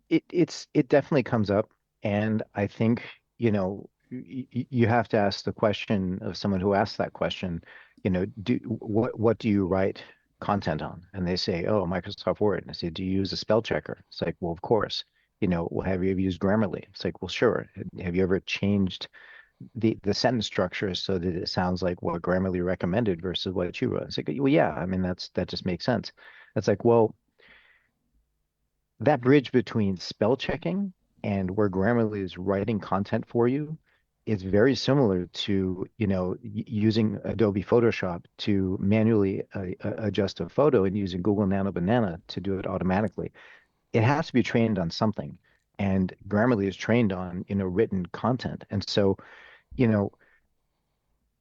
it definitely comes up, and I think, you have to ask the question of someone who asks that question, what do you write content on? And they say, oh, Microsoft Word. And I say, do you use a spell checker? It's like, well, of course. Well, have you ever used Grammarly? It's like, well, sure. Have you ever changed the sentence structure so that it sounds like what Grammarly recommended versus what you wrote? It's like, well, yeah. I mean, that just makes sense. It's like, well, that bridge between spell checking and where Grammarly is writing content for you is very similar to, using Adobe Photoshop to manually adjust a photo and using Google Nano Banana to do it automatically. It has to be trained on something, and Grammarly is trained on, written content. And so, you know,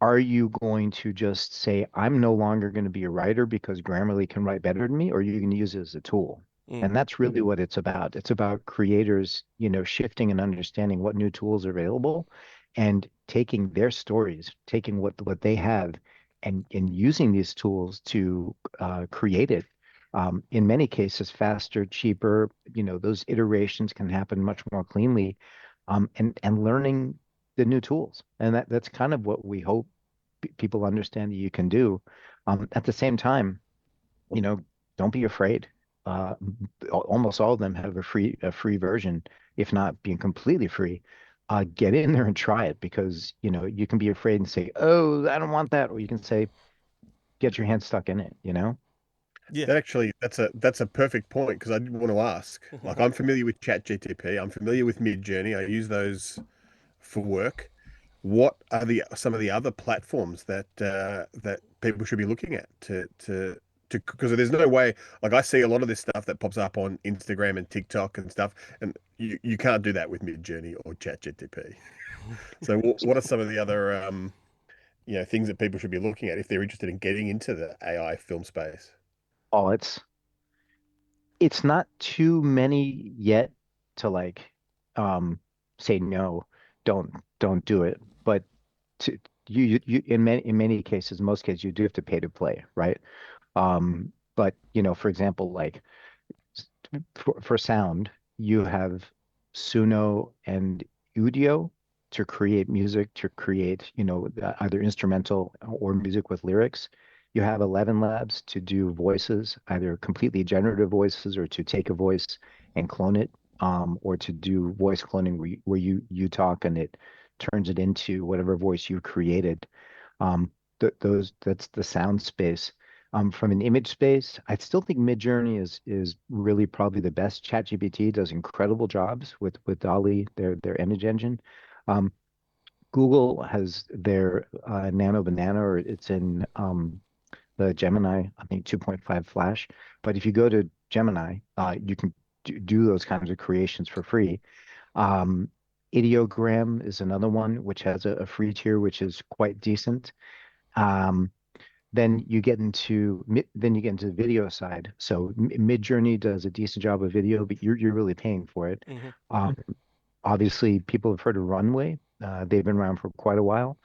are you going to just say, I'm no longer going to be a writer because Grammarly can write better than me, or are you going to use it as a tool? Mm. And that's really what it's about. It's about creators, shifting and understanding what new tools are available and taking their stories, taking what they have and using these tools to create it. In many cases, faster, cheaper, those iterations can happen much more cleanly, and learning the new tools. And that's kind of what we hope people understand that you can do. At the same time, you know, don't be afraid. Uh, Almost all of them have a free version, if not being completely free. Get in there and try it, because you can be afraid and say, "Oh, I don't want that," or you can say, "Get your hand stuck in it." Yeah. That actually, that's a perfect point because I did want to ask. Like, I'm familiar with ChatGTP. I'm familiar with Midjourney. I use those for work. What are the some of the other platforms that people should be looking at to because there's no way, like, I see a lot of this stuff that pops up on Instagram and TikTok and stuff, and you can't do that with Midjourney or ChatGTP. So what are some of the other things that people should be looking at if they're interested in getting into the AI film space? Oh, it's not too many yet to, like, say no, don't do it. But to in many cases, most cases, you do have to pay to play, right? But for example, like, for sound, you have Suno and Udio to create music, to create, either instrumental or music with lyrics. You have 11 Labs to do voices, either completely generative voices or to take a voice and clone it, or to do voice cloning where you talk and it turns it into whatever voice you created. That's the sound space. From an image space, I still think Midjourney is really probably the best. ChatGPT does incredible jobs with Dolly, their image engine. Um, Google has their Nano Banana, or it's in the Gemini, I think 2.5 Flash. But if you go to Gemini, you can do those kinds of creations for free. Um, Ideogram is another one which has a free tier, which is quite decent. Um, then you get into the video side. So Midjourney does a decent job of video, but you're really paying for it. Hmm. Um, Obviously, people have heard of Runway. They've been around for quite a while.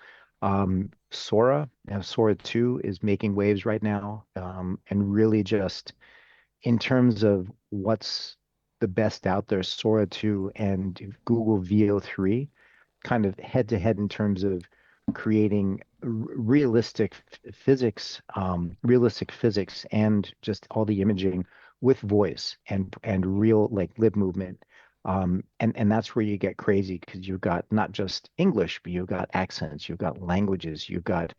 Sora, Sora 2 is making waves right now, and really just in terms of what's the best out there, Sora 2 and Google VO3, kind of head to head in terms of creating realistic physics, and just all the imaging with voice and real, like, lip movement. And that's where you get crazy, because you've got not just English, but you've got accents, you've got languages, you've got,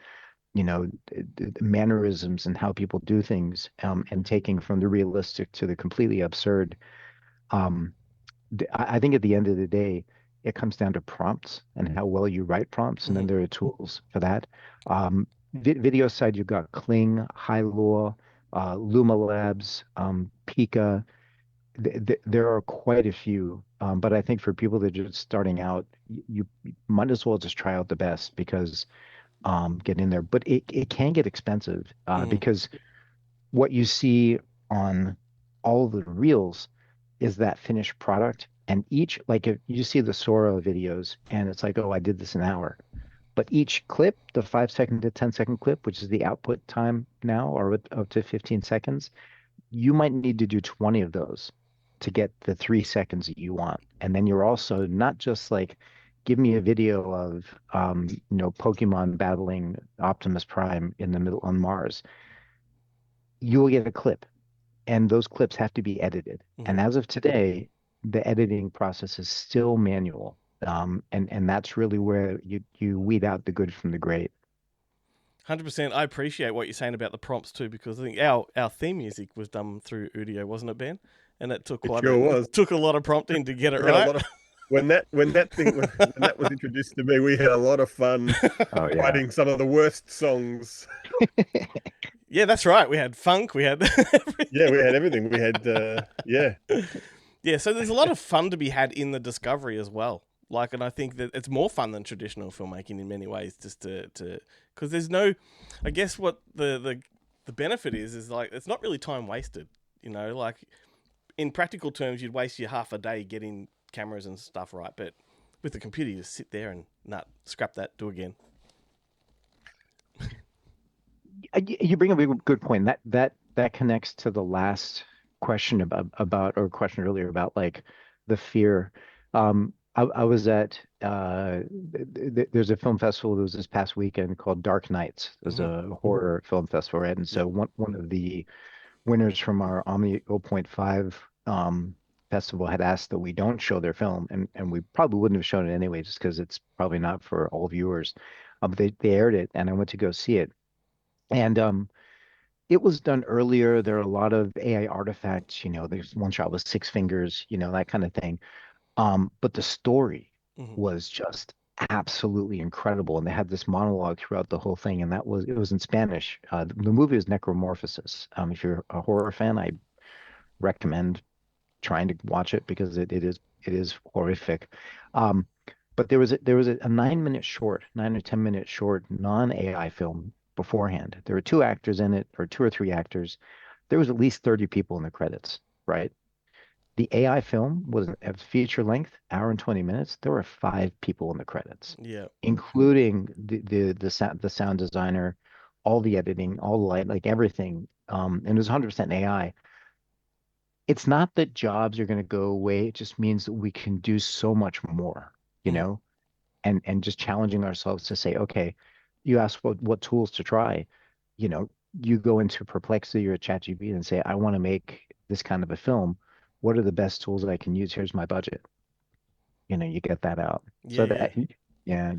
the mannerisms and how people do things, and taking from the realistic to the completely absurd. Um, I think at the end of the day, it comes down to prompts and how well you write prompts, and then Hmm. there are tools for that. Video side, you've got Kling, High Law, Luma Labs, Pika. There are quite a few, but I think for people that are just starting out, you might as well just try out the best because get in there. But it can get expensive Mm, because what you see on all of the reels is that finished product. And each, like if you see the Sora videos and it's like, oh, I did this an hour. But each clip, the 5 second to 10 second clip, which is the output time now, or up to 15 seconds, you might need to do 20 of those to get the 3 seconds that you want. And then you're also not just like, give me a video of, Pokemon battling Optimus Prime in the middle on Mars. You will get a clip, and those clips have to be edited. mhm. And as of today, the editing process is still manual. And that's really where you weed out the good from the great. 100%. I appreciate what you're saying about the prompts too, because I think our theme music was done through Udio, wasn't it, Ben? And it took It quite sure was. it took a lot of prompting to get it We had a right. lot of when that was introduced to me, we had a lot of fun Oh yeah. writing some of the worst songs. Yeah, that's right. We had funk. We had Yeah, everything. we had everything. We had yeah. Yeah, so there's a lot of fun to be had in the discovery as well. Like, and I think that it's more fun than traditional filmmaking in many ways, just to because there's no, I guess what the benefit is like it's not really time wasted. Like in practical terms, you'd waste your half a day getting cameras and stuff right, but with the computer, you just sit there and scrap that, do again. You bring up a good point. That connects to the last question about or question earlier about like the fear. I was at there's a film festival that was this past weekend called Dark Nights. There's Mm-hmm. a horror film festival, right? And so Yep. one of the winners from our OMNI AI zero point 0.5 festival had asked that we don't show their film, and we probably wouldn't have shown it anyway, just because it's probably not for all viewers. But they aired it, and I went to go see it. And it was done earlier. There are a lot of AI artifacts, there's one shot with six fingers, that kind of thing. But the story Mm-hmm. was just absolutely incredible. And they had this monologue throughout the whole thing, and it was in Spanish. The movie is Necromorphosis. If you're a horror fan, I recommend trying to watch it because it is horrific. Um, but there was a 9 minute short, 9 or 10 minute short non-AI film beforehand. There were two actors in it, or two or three actors. There was at least 30 people in the credits, right? The AI film was at feature length, hour and 20 minutes. There were five people in the credits, Yeah. including the sound designer, all the editing, all the light, like everything. And it was 100% AI. It's not that jobs are going to go away. It just means that we can do so much more, you Mm-hmm. know, and just challenging ourselves to say, okay, you ask what tools to try, you know, you go into Perplexity or ChatGPT and say, I want to make this kind of a film. What are the best tools that I can use? Here's my budget. You get that out. Yeah. So Yeah. that, yeah,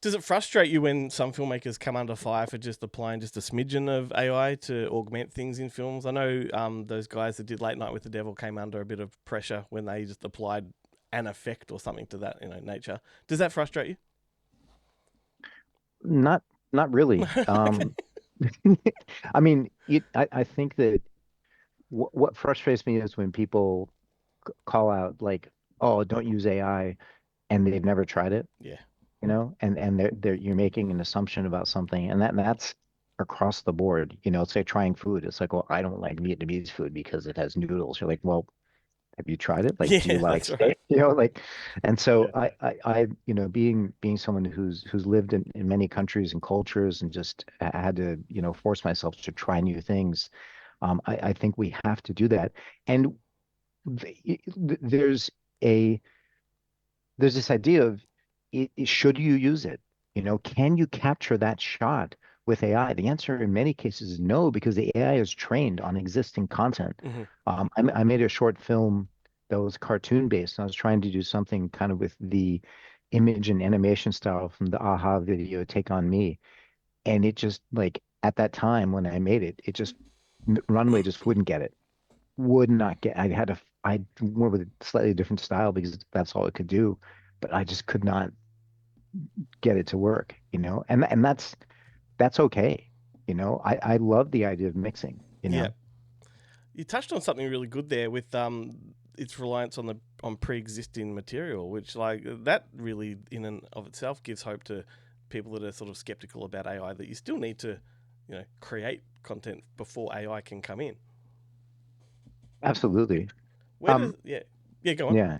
Does it frustrate you when some filmmakers come under fire for just applying just a smidgen of AI to augment things in films? I know those guys that did Late Night with the Devil came under a bit of pressure when they just applied an effect or something to that, nature. Does that frustrate you? not really. Okay. I mean, I think that what frustrates me is when people call out like, "Oh, don't use AI," and they've never tried it, Yeah. and they're you're making an assumption about something, and that's across the board. It's like trying food. It's like, well, I don't like Vietnamese food because it has noodles. You're like, well, have you tried it? Like, do you Yeah, like that's right. steak? Like, and so Yeah. I being someone who's lived in many countries and cultures and just had to, force myself to try new things. I think we have to do that. And there's a there's this idea of should you use it? Can you capture that shot with AI? The answer in many cases is no, because the AI is trained on existing content. Hmm. I made a short film that was cartoon based, and I was trying to do something kind of with the image and animation style from the AHA video Take On Me. And it just like at that time when I made it, it just Runway just wouldn't get it. Would not get. I went with a slightly different style because that's all it could do, but I just could not get it to work, and that's okay. I love the idea of mixing. Yeah. You touched on something really good there with its reliance on pre-existing material, which like that really in and of itself gives hope to people that are sort of skeptical about AI, that you still need to, create content before AI can come in. Absolutely. Where does Um, go on. yeah.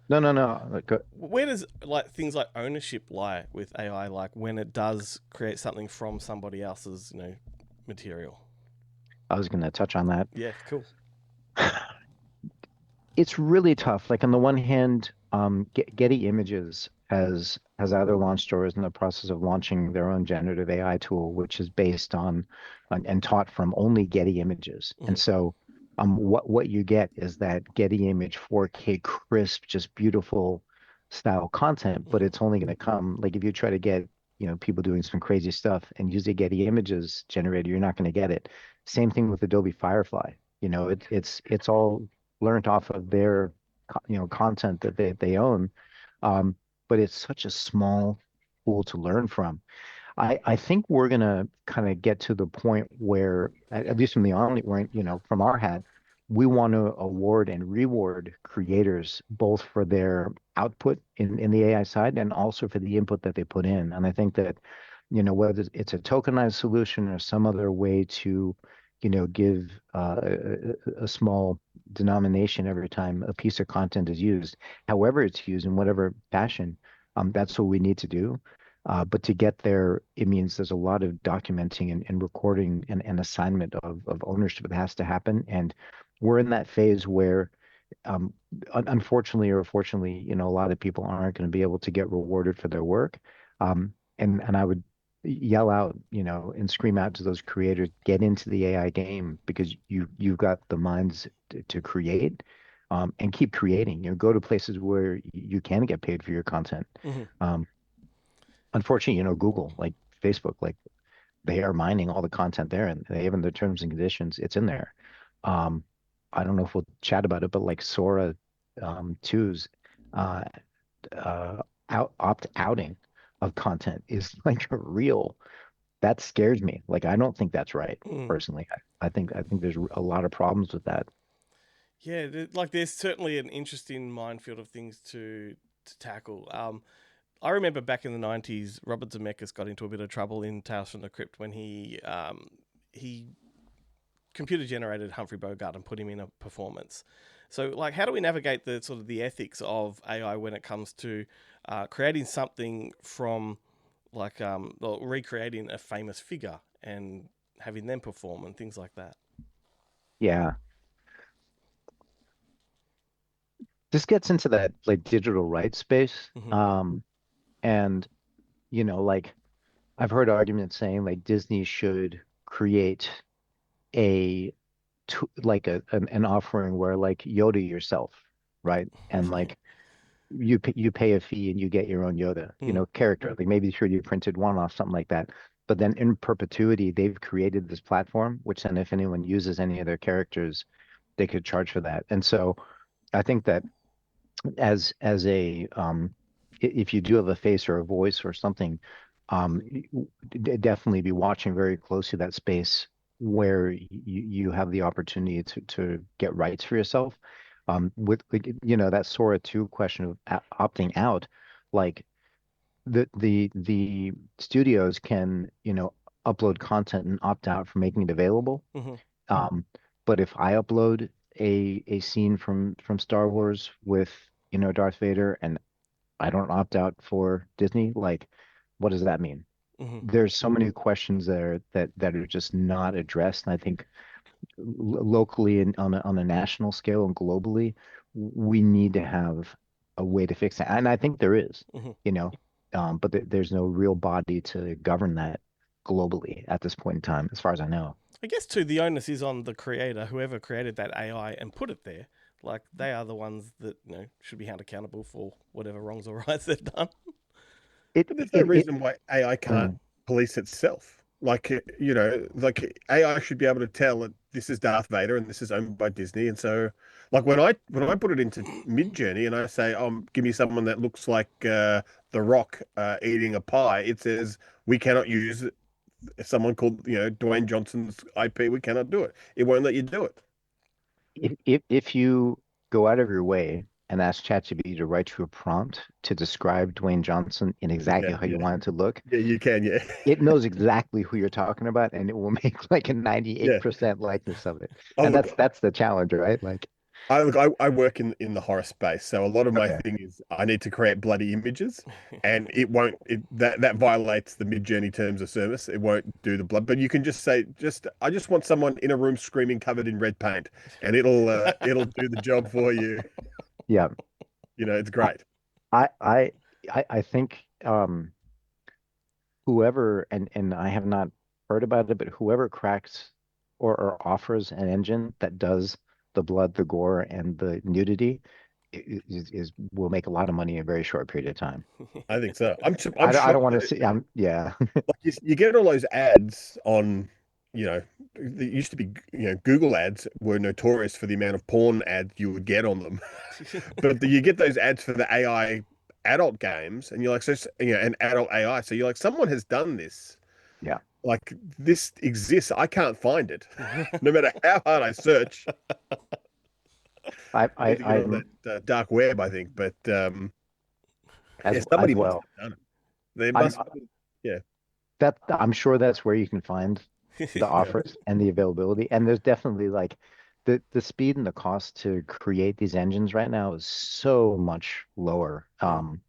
No. Where does like things like ownership lie with AI? Like when it does create something from somebody else's, material. I was going to touch on that. Yeah, cool. It's really tough. Like on the one hand, Getty Images has either launched or is in the process of launching their own generative AI tool, which is based on and taught from only Getty Images. And Mm-hmm. so, what you get is that Getty Image 4K crisp, just beautiful style content, but Mm-hmm. it's only going to come like if you try to get people doing some crazy stuff and use a Getty Images generator, you're not going to get it. Same thing with Adobe Firefly. It's all learned off of their content that they own, um, but it's such a small pool to learn from. I think we're gonna kind of get to the point where, at least from the Omni, where, from our hat, we want to award and reward creators both for their output in the AI side and also for the input that they put in. And I think that, whether it's a tokenized solution or some other way to, give a small denomination every time a piece of content is used, however it's used in whatever fashion, that's what we need to do. But to get there, it means there's a lot of documenting and recording and assignment of ownership that has to happen. And we're in that phase where, um, unfortunately or fortunately, a lot of people aren't going to be able to get rewarded for their work. And I would yell out, and scream out to those creators, get into the AI game because you've got the minds to create, and keep creating. Go to places where you can get paid for your content. Mm-hmm. Um, Unfortunately, Google, like Facebook, like they are mining all the content there, and they even the terms and conditions, it's in there. Um, I don't know if we'll chat about it, but like Sora 2's uh, uh, opt outing of content is like real. That scares me. Like I don't think that's right, Mm. personally. I think there's a lot of problems with that. Yeah, like there's certainly an interesting minefield of things to tackle. I remember back in the '90s, Robert Zemeckis got into a bit of trouble in Tales from the Crypt when he computer generated Humphrey Bogart and put him in a performance. So, like, how do we navigate the sort of the ethics of AI when it comes to creating something from like well, recreating a famous figure and having them perform and things like that? Yeah, this gets into that like digital rights space. Mm-hmm. And like I've heard arguments saying like Disney should create a like an offering where like Yoda yourself, right? And like you pay a fee and you get your own Yoda, Mm. character. Like maybe sure you printed one off, something like that. But then in perpetuity, they've created this platform, which then if anyone uses any of their characters, they could charge for that. And so I think that as a if you do have a face or a voice or something, definitely be watching very closely that space where you have the opportunity to get rights for yourself. With like, that Sora 2 question of opting out, like the studios can, upload content and opt out for making it available. Mm-hmm. Um, but if I upload a scene from Star Wars with, Darth Vader and I don't opt out for Disney, like what does that mean? Mm-hmm. There's so many questions there that are just not addressed. And I think locally and on a national scale and globally, we need to have a way to fix that. And I think there is, Mm-hmm. but there's no real body to govern that globally at this point in time, as far as I know. I guess too, the onus is on the creator, whoever created that AI and put it there. Like they are the ones that should be held accountable for whatever wrongs or rights they've done. It But there's no it reason why AI can't mm, police itself. Like, like AI should be able to tell that this is Darth Vader and this is owned by Disney. And so, like when I put it into Mid Journey and I say, give me someone that looks like The Rock eating a pie, it says we cannot use someone called Dwayne Johnson's IP. We cannot do it. It won't let you do it. If you go out of your way and ask ChatGPT to write you a prompt to describe Dwayne Johnson in You exactly can, how you yeah. want it to look, Yeah, you can, yeah. it knows exactly who you're talking about, and it will make like a Yeah. 98% likeness of it. Oh, And look, that's the challenge, right? Like, I work in the horror space, so a lot of my okay, thing is I need to create bloody images, and it won't that violates the mid-journey terms of service. It won't do the blood, but you can just say, just I just want someone in a room screaming covered in red paint, and it'll do the job for you. yeah. It's I great. I I I think whoever, and I have not heard about it, but whoever cracks or offers an engine that does the blood, the gore, and the nudity is will make a lot of money in a very short period of time. I think so. I'm I don't shocked want to that see. Yeah, like you get all those ads on, there used to be, Google ads were notorious for the amount of porn ads you would get on them. But you get those ads for the AI adult games, and you're like, so, an adult AI. So you're like, someone has done this. yeah. Like this exists. I can't find it, no matter how hard I search. I I I need to get on I'm that dark web, I think. But yeah, as somebody must well. have done it. There I'm must, yeah, that I'm sure that's where you can find the yeah, offers and the availability. And there's definitely like the speed and the cost to create these engines right now is so much lower. Mm.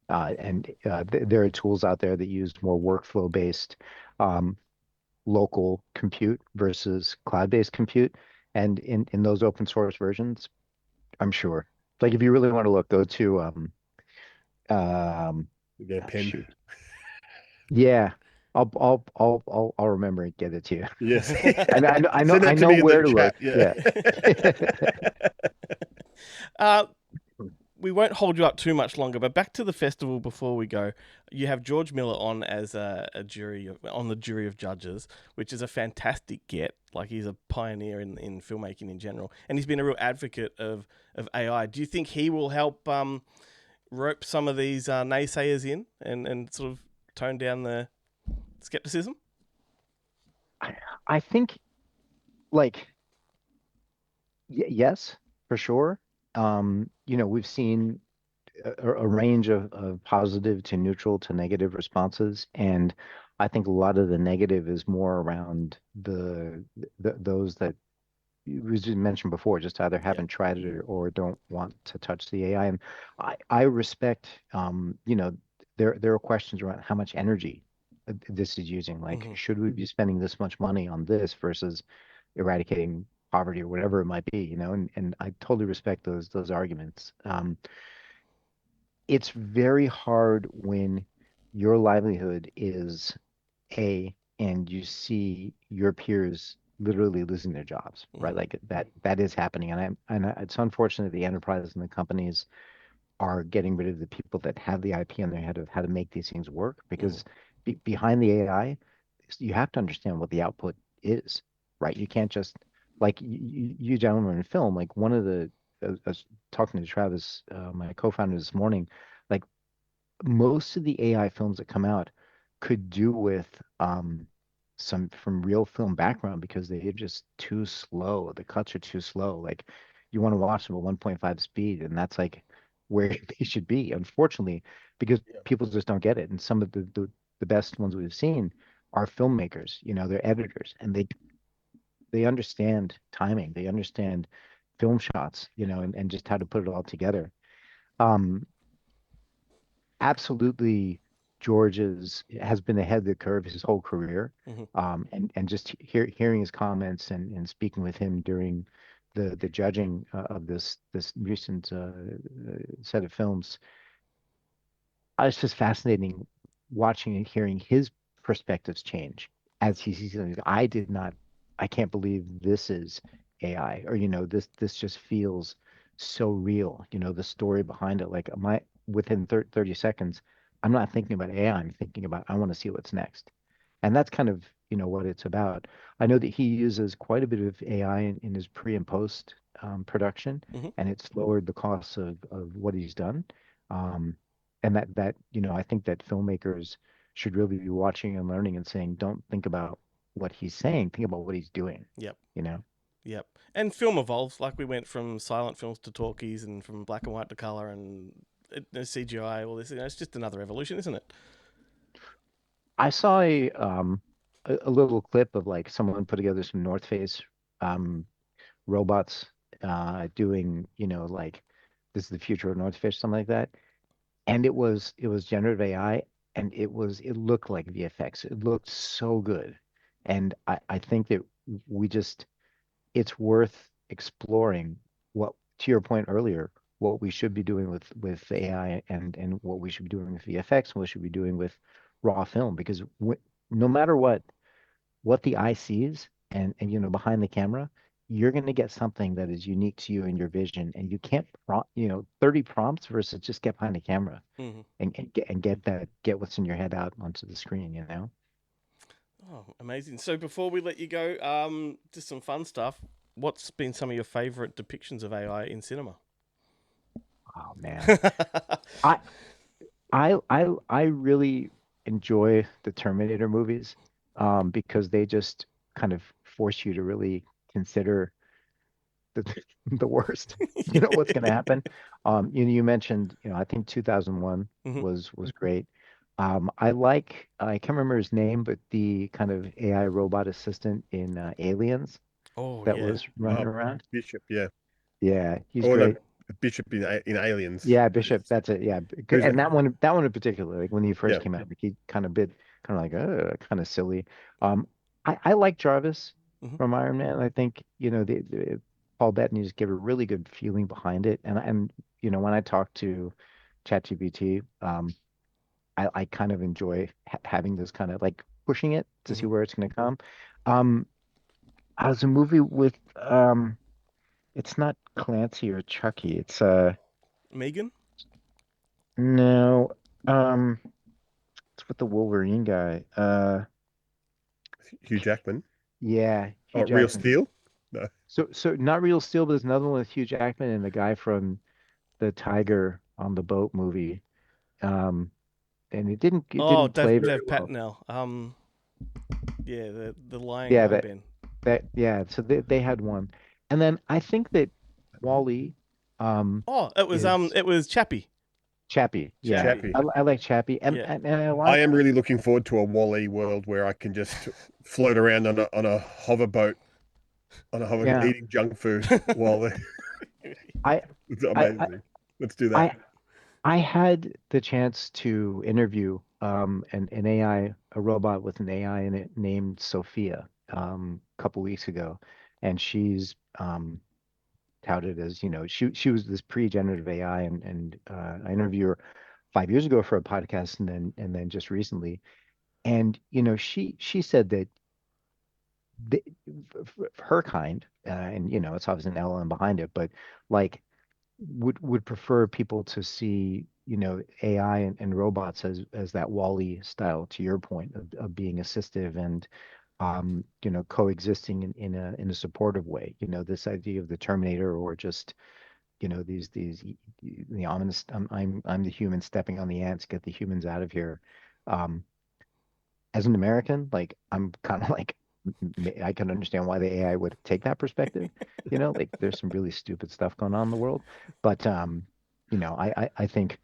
And there are tools out there that use more workflow based um, local compute versus cloud-based compute. And in those open source versions, I'm sure. Like if you really want to look, go to um get a pen. shoot. Yeah. I'll remember and get it to you. Yes. Send I that to know me in the where to chat. look. Yeah. Yeah. uh, we won't hold you up too much longer, but back to the festival before we go. You have George Miller on as a jury on the jury of judges, which is a fantastic get. Like he's a pioneer in filmmaking in general, and he's been a real advocate of AI. Do you think he will help rope some of these naysayers in and sort of tone down the skepticism? I think like yes, for sure. We've seen a range of positive to neutral to negative responses, and I think a lot of the negative is more around those that we just mentioned before, just either Yeah. haven't tried it or don't want to touch the AI. And I respect, there are questions around how much energy this is using. Like, Hmm. should we be spending this much money on this versus eradicating poverty or whatever it might be, and I totally respect those arguments. It's very hard when your livelihood is and you see your peers literally losing their jobs, right? Hmm. Like that is happening, it's unfortunate the enterprises and the companies are getting rid of the people that have the IP on their head of how to make these things work Hmm. because behind the AI, you have to understand what the output is, right? You can't just like you gentlemen in film, like one of the I was talking to Travis, my co-founder this morning, like most of the AI films that come out could do with some from real film background because they're just too slow. The cuts are too slow. Like you want to watch them at 1.5 speed, and that's like where they should be, unfortunately, because people just don't get it. And some of the best ones we've seen are filmmakers, they're editors, and they understand timing, they understand film shots, and just how to put it all together. Um, Absolutely, George has been ahead of the curve his whole career. Hmm. And just hearing his comments and speaking with him during the judging of this recent set of films, it's just fascinating watching and hearing his perspectives change as he sees things. I can't believe this is AI, or this just feels so real. The story behind it. Like within 30 seconds, I'm not thinking about AI. I'm thinking about I want to see what's next, and that's kind of what it's about. I know that he uses quite a bit of AI in his pre and post production, Hmm. and it's lowered the costs of what he's done. Um, and I think that filmmakers should really be watching and learning and saying, don't think about what he's saying, think about what he's doing, Yep. you know? Yep. And film evolves. Like we went from silent films to talkies and from black and white to colour and CGI, all this. It's just another evolution, isn't it? I saw a little clip of like someone put together some North Face um robots doing, like this is the future of North Face, something like that. And it was generative AI, and it looked like VFX. It looked so good. And I think that we just it's worth exploring what, to your point earlier, what we should be doing with AI, and what we should be doing with VFX, and what we should be doing with raw film, because no matter what the eye sees, and behind the camera, you're going to get something that is unique to you and your vision, and you can't 30 prompts versus just get behind the camera Mm-hmm. and get what's in your head out onto the screen. Oh, amazing. So before we let you go, just some fun stuff. What's been some of your favourite depictions of AI in cinema? Oh man. I I really enjoy the Terminator movies, because they just kind of force you to really consider the the worst. You know what's going to happen. You mentioned, I think 2001 Hmm. was great. I can't remember his name, but the kind of AI robot assistant in Aliens Oh, that yeah. was running around. Bishop, yeah. Yeah, he's Or no, great. Bishop in Aliens. Yeah, Bishop, that's it. Yeah, Who's and that? that one in particular, like when he Yeah. first came out, like he kind of like kind of silly. I like Jarvis Hmm. from Iron Man. I think the Paul Bettany just gave a really good feeling behind it, and when I talk to ChatGPT, I kind of enjoy having this kind of like pushing it to Hmm. see where it's going to come. Um, I was a movie with it's not Clancy or Chucky. Megan? No, um. It's with the Wolverine guy. Hugh Jackman. Yeah, Hugh Oh, Real Jackman. Steel? No. So not Real Steel, but there's another one with Hugh Jackman and the guy from the Tiger on the Boat movie. Um, and it Oh, didn't play very Dev well. Patel. Yeah, the lying Yeah, guy, that Ben. that yeah. So they had one, and then I think that Wally, Oh, is it was Chappie. Chappie. Yeah, Chappie. Chappie. I like Chappie, and Yeah. and, and I I like am really looking forward to a Wall-E world where I can just float around on a hover boat, yeah. eating junk food while they I it's I amazing. Let's do that. I I had the chance to interview an AI, a robot with an AI in it named Sophia, a couple weeks ago, and she's touted as, she was this pre-generative AI, and I interviewed her 5 years ago for a podcast, and then just recently, and she said that the, her kind, and it's obviously an LLM behind it, but like would prefer people to see, AI and robots as that Wall-E style, to your point of being assistive and coexisting in a supportive way. This idea of the Terminator, or just these the ominous I'm the human stepping on the ants, get the humans out of here. Um, as an American, like I'm kind of like I can understand why the AI would take that perspective. Like there's some really stupid stuff going on in the world, but I think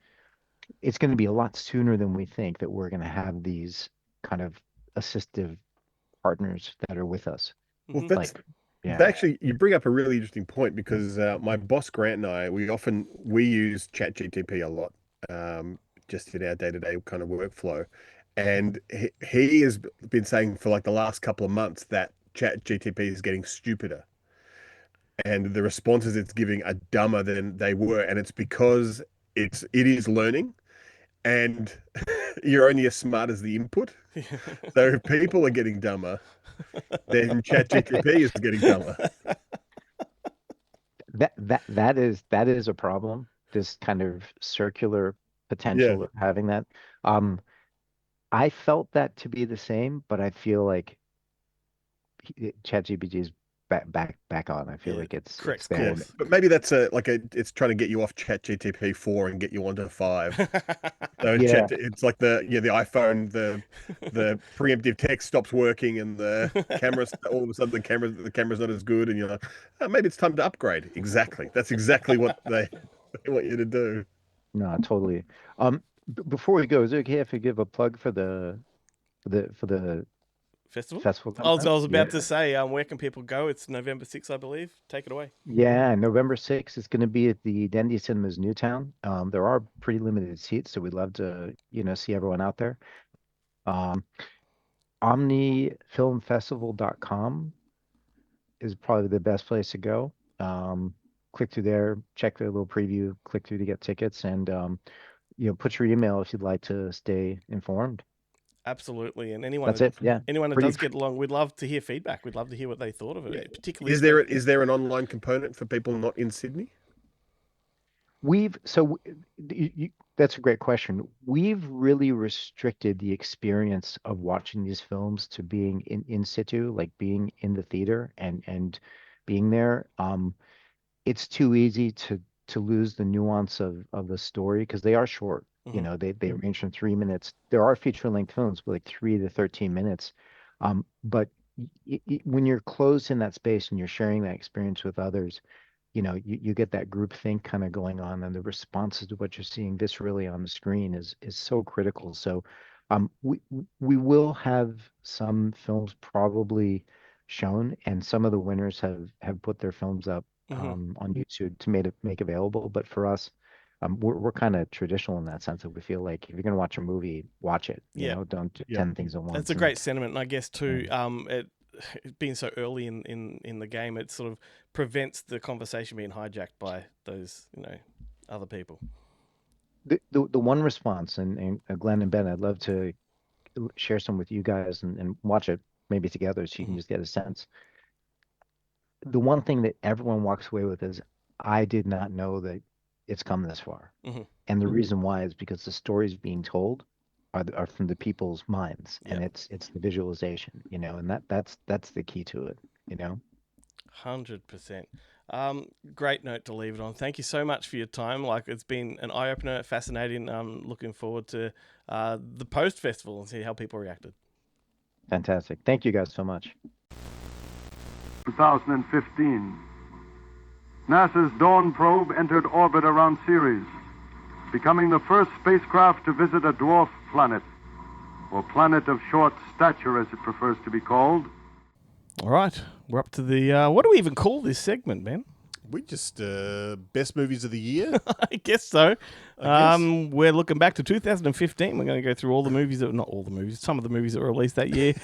it's going to be a lot sooner than we think that we're going to have these kind of assistive partners that are with us. Well, Hmm. Like, that yeah, actually you bring up a really interesting point because my boss Grant and I we use ChatGTP a lot, just in our day-to-day kind of workflow, and he has been saying for like the last couple of months that ChatGTP is getting stupider, and the responses it's giving are dumber than they were, and it's because it is learning, and you're only as smart as the input. So if people are getting dumber, then ChatGTP is getting dumber. that is a problem. This kind of circular Yeah. potential of having that. Um, I felt that to be the same, but I feel like ChatGPT is back on. I feel Yeah. like it's Correct there. Yeah, course. but maybe that's it's trying to get you off ChatGTP 4 and get you onto 5. So Yeah. it's like the iPhone, the preemptive text stops working, and the camera all of a sudden the camera's not as good, and you're like, oh, maybe it's time to upgrade. Exactly. That's exactly what they want you to do. No, totally. Before we go, is it okay if I give a plug for the Festival? festival I coming was, up? I was about to Yeah. say, where can people go? It's November 6th, I believe. Take it away. Yeah, November 6th. It's going to be at the Dendy Cinemas Newtown. There are pretty limited seats, so we'd love to, see everyone out there. Um, OMNIFilmFestival.com is probably the best place to go. Click through there, check their little preview, click through to get tickets, and put your email if you'd like to stay informed. Absolutely. And That's it. Yeah, anyone that pretty. does get along, we'd love to hear feedback. We'd love to hear what they thought of Yeah. it, particularly. Is there an online component for people not in Sydney? We've so that's a great question. We've really restricted the experience of watching these films to being in situ, like being in the theater and being there. It's too easy to lose the nuance of the story because they are short. Mhm. They range from 3 minutes. There are feature length films, but like 3 to 13 minutes. But when you're closed in that space and you're sharing that experience with others, you get that group think kind of going on, and the responses to what you're seeing viscerally on the screen is so critical. So we will have some films probably shown, and some of the winners have put their films up Mhm. on YouTube to make available. But for us, we're kind of traditional in that sense that we feel like if you're going to watch a movie, watch it. Yeah. Don't do Yep. 10 things at once. That's a great sentiment. And I guess, too, Yeah. it being so early in the game, it sort of prevents the conversation being hijacked by those, other people. The one response, and Glenn and Ben, I'd love to share some with you guys and watch it maybe together so you can Mhm. just get a sense. The one thing that everyone walks away with is, I did not know that it's come this far. Mhm. And the reason why is because the stories being told are from the people's minds, and Yep. it's the visualization, and that's the key to it. 100%. Great note to leave it on. Thank you so much for your time. Like, it's been an eye opener, fascinating. Looking forward to the post festival and see how people reacted. Fantastic. Thank you guys so much. 2015. NASA's Dawn probe entered orbit around Ceres, becoming the first spacecraft to visit a dwarf planet, or planet of short stature as it prefers to be called. All right, we're up to the, what do we even call this segment, man? We just best movies of the year. I guess so. I guess. We're looking back to 2015. We're going to go through all the movies not all the movies, some of the movies that were released that year.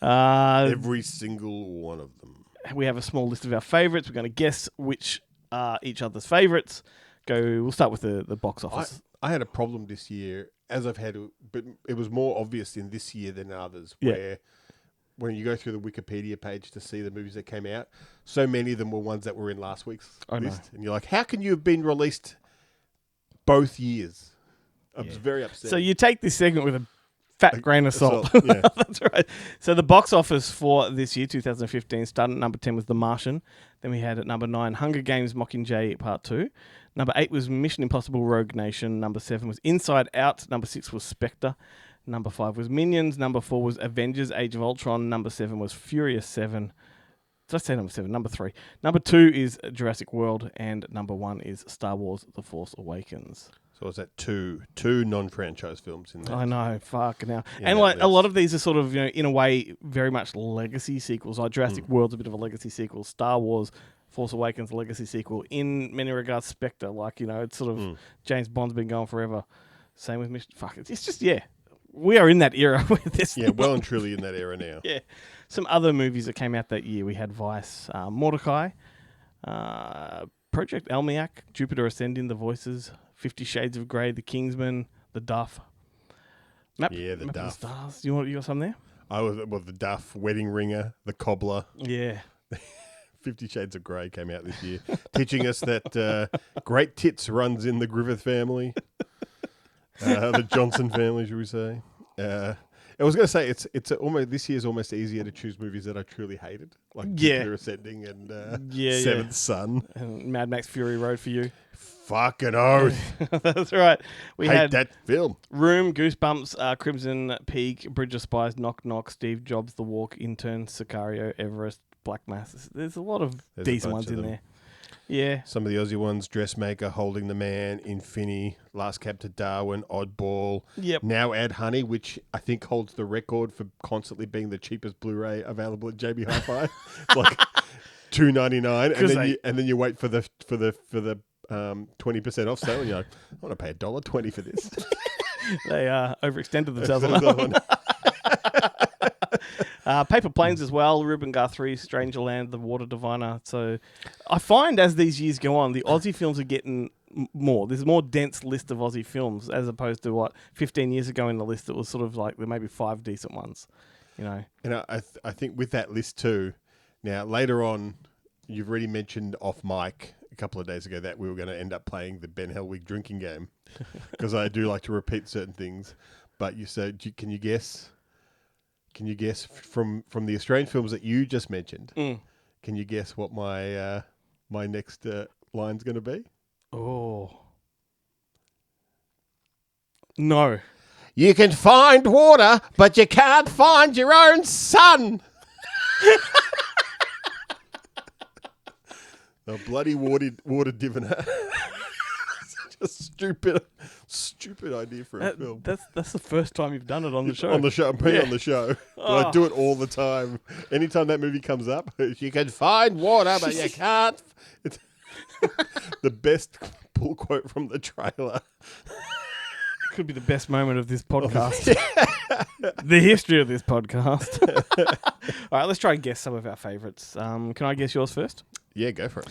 Every single one of them. We have a small list of our favourites. We're going to guess which are each other's favourites. We'll start with the box office. I had a problem this year, as I've had, but it was more obvious in this year than others, Yeah. where when you go through the Wikipedia page to see the movies that came out, so many of them were ones that were in last week's list. And you're like, how can you have been released both years? I was very upset. So you take this segment with a fat grain of salt. Yeah. That's right. So the box office for this year, 2015, started at number 10 was The Martian. Then we had at number 9, Hunger Games Mockingjay Part 2. Number 8 was Mission Impossible Rogue Nation. Number 7 was Inside Out. Number 6 was Spectre. Number 5 was Minions. Number 4 was Avengers Age of Ultron. Number 7 was Furious 7. Did I say number 7? Number 3. Number 2 is Jurassic World. And number 1 is Star Wars The Force Awakens. So is that two non-franchise films in there? I know, fuck now. Yeah, And like a lot of these are sort of, in a way, very much legacy sequels. Like Jurassic World's a bit of a legacy sequel. Star Wars Force Awakens, a legacy sequel. In many regards, Spectre, it's sort of James Bond's been going forever. Same with Mission. Fuck, it's just, we are in that era with this. Yeah, well and truly in that era now. Yeah. Some other movies that came out that year. We had Vice, Mordecai, Project Elmiak, Jupiter Ascending, The Voices, 50 Shades of Grey, The Kingsman, The Duff. The Map of the Duff. Stars. You got some there? The Duff, Wedding Ringer, The Cobbler. Yeah. 50 Shades of Grey came out this year, teaching us that great tits runs in the Griffith family, the Johnson family, should we say. It I was going to say it's almost this year's almost easier to choose movies that I truly hated, like Jupiter Ascending and Seventh Son, and Mad Max Fury Road for you. Fucking oath. That's right. We Hate had that film. Room, Goosebumps, Crimson Peak, Bridge of Spies, Knock Knock, Steve Jobs, The Walk, Intern, Sicario, Everest, Black Mass. There's a lot of decent ones in there. Yeah. Some of the Aussie ones: Dressmaker, Holding the Man, Infinity, Last Cab to Darwin, Oddball. Yep. Now add Honey, which I think holds the record for constantly being the cheapest Blu-ray available at JB Hi-Fi. It's like $2.99, and then you wait for the 20% off sale, and you're like, I want to pay $1.20 for this. They overextended themselves on that one. Paper Planes as well, Ruben Guthrie, Strangerland, The Water Diviner. So I find as these years go on, the Aussie films are getting more. There's a more dense list of Aussie films as opposed to 15 years ago in the list it was sort of like there may be 5 decent ones, you know. And I think with that list too, now later on, you've already mentioned off mic a couple of days ago that we were going to end up playing the Ben Hellwig drinking game because I do like to repeat certain things. But you said, can you guess? Can you guess from the Australian films that you just mentioned? Can you guess what my my next line's going to be? Oh, no. You can find water, but you can't find your own son. The bloody water diviner. Such a stupid idea for a film. That's the first time you've done it on the show. On the show, I'm pretty on the show. But I do it all the time. Anytime that movie comes up, you can find water, but you can't. It's the best pull quote from the trailer. Could be the best moment of this podcast. The history of this podcast. All right, let's try and guess some of our favourites. Can I guess yours first? Yeah, go for it.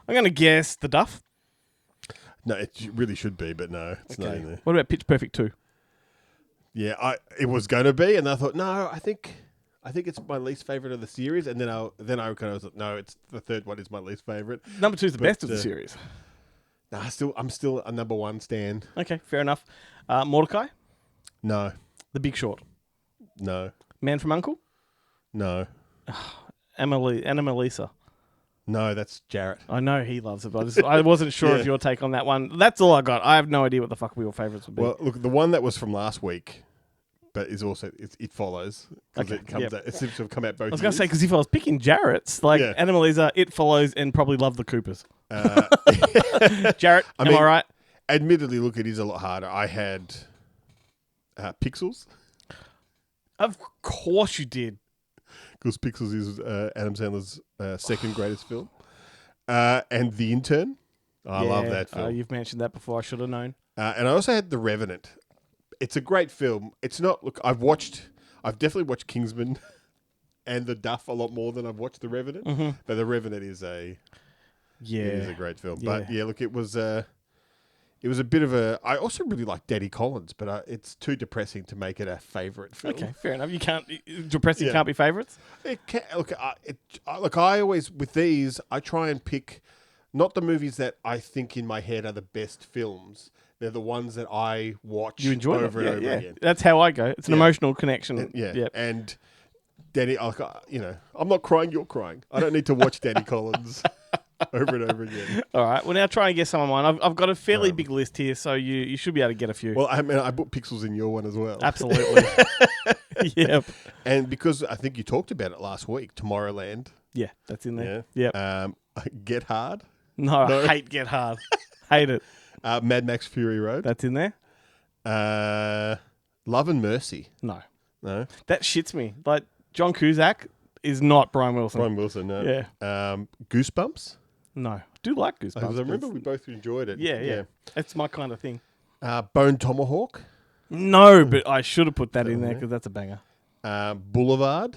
I'm going to guess The Duff. No, it really should be, but no, it's not in there. What about Pitch Perfect 2? Yeah, it was going to be, and I thought, no, I think it's my least favourite of the series, and then I kind of thought, no, it's the third one is my least favourite. Number 2 is the best of the series. No, I'm still a number 1 stand. Okay, fair enough. Mordecai? No. The Big Short? No. Man from U.N.C.L.E.? No. Anna Melissa? No, that's Jarrett. I know he loves it, but I wasn't sure of your take on that one. That's all I got. I have no idea what the fuck your favourites would be. Well, look, the one that was from last week, but is also It Follows. Okay, it comes out. It seems to have come out both. I was going to say, because if I was picking Jarrett's, Anna Melissa, It Follows, and probably Love the Coopers. Jarrett, am I right? Admittedly, look, it is a lot harder. I had Pixels. Of course you did. Because Pixels is Adam Sandler's second greatest film. And The Intern. I love that film. You've mentioned that before. I should have known. And I also had The Revenant. It's a great film. It's not... Look, I've definitely watched Kingsman and The Duff a lot more than I've watched The Revenant. Mm-hmm. But The Revenant is a great film. Yeah. But yeah, look, it was a bit of a... I also really like Danny Collins, but it's too depressing to make it a favourite film. Okay, fair enough. You can't... Depressing can't be favourites? It can, look, I always... With these, I try and pick not the movies that I think in my head are the best films. They're the ones that I watch over and over again. That's how I go. It's an emotional connection. And Danny... I'm not crying, you're crying. I don't need to watch Danny Collins... over and over again. All right. Well, now try and guess some of mine. I've got a fairly big list here, so you should be able to get a few. Well, I put Pixels in your one as well. Absolutely. Yep. And because I think you talked about it last week, Tomorrowland. Yeah, that's in there. Yeah. Yep. Get Hard. No, I hate Get Hard. Hate it. Mad Max Fury Road. That's in there. Love and Mercy. No. That shits me. Like, John Cusack is not Brian Wilson. No. Yeah. Goosebumps. No. I do like Goosebumps. I remember we both enjoyed it. Yeah. That's my kind of thing. Bone Tomahawk. No, but I should have put that in there because that's a banger. Boulevard.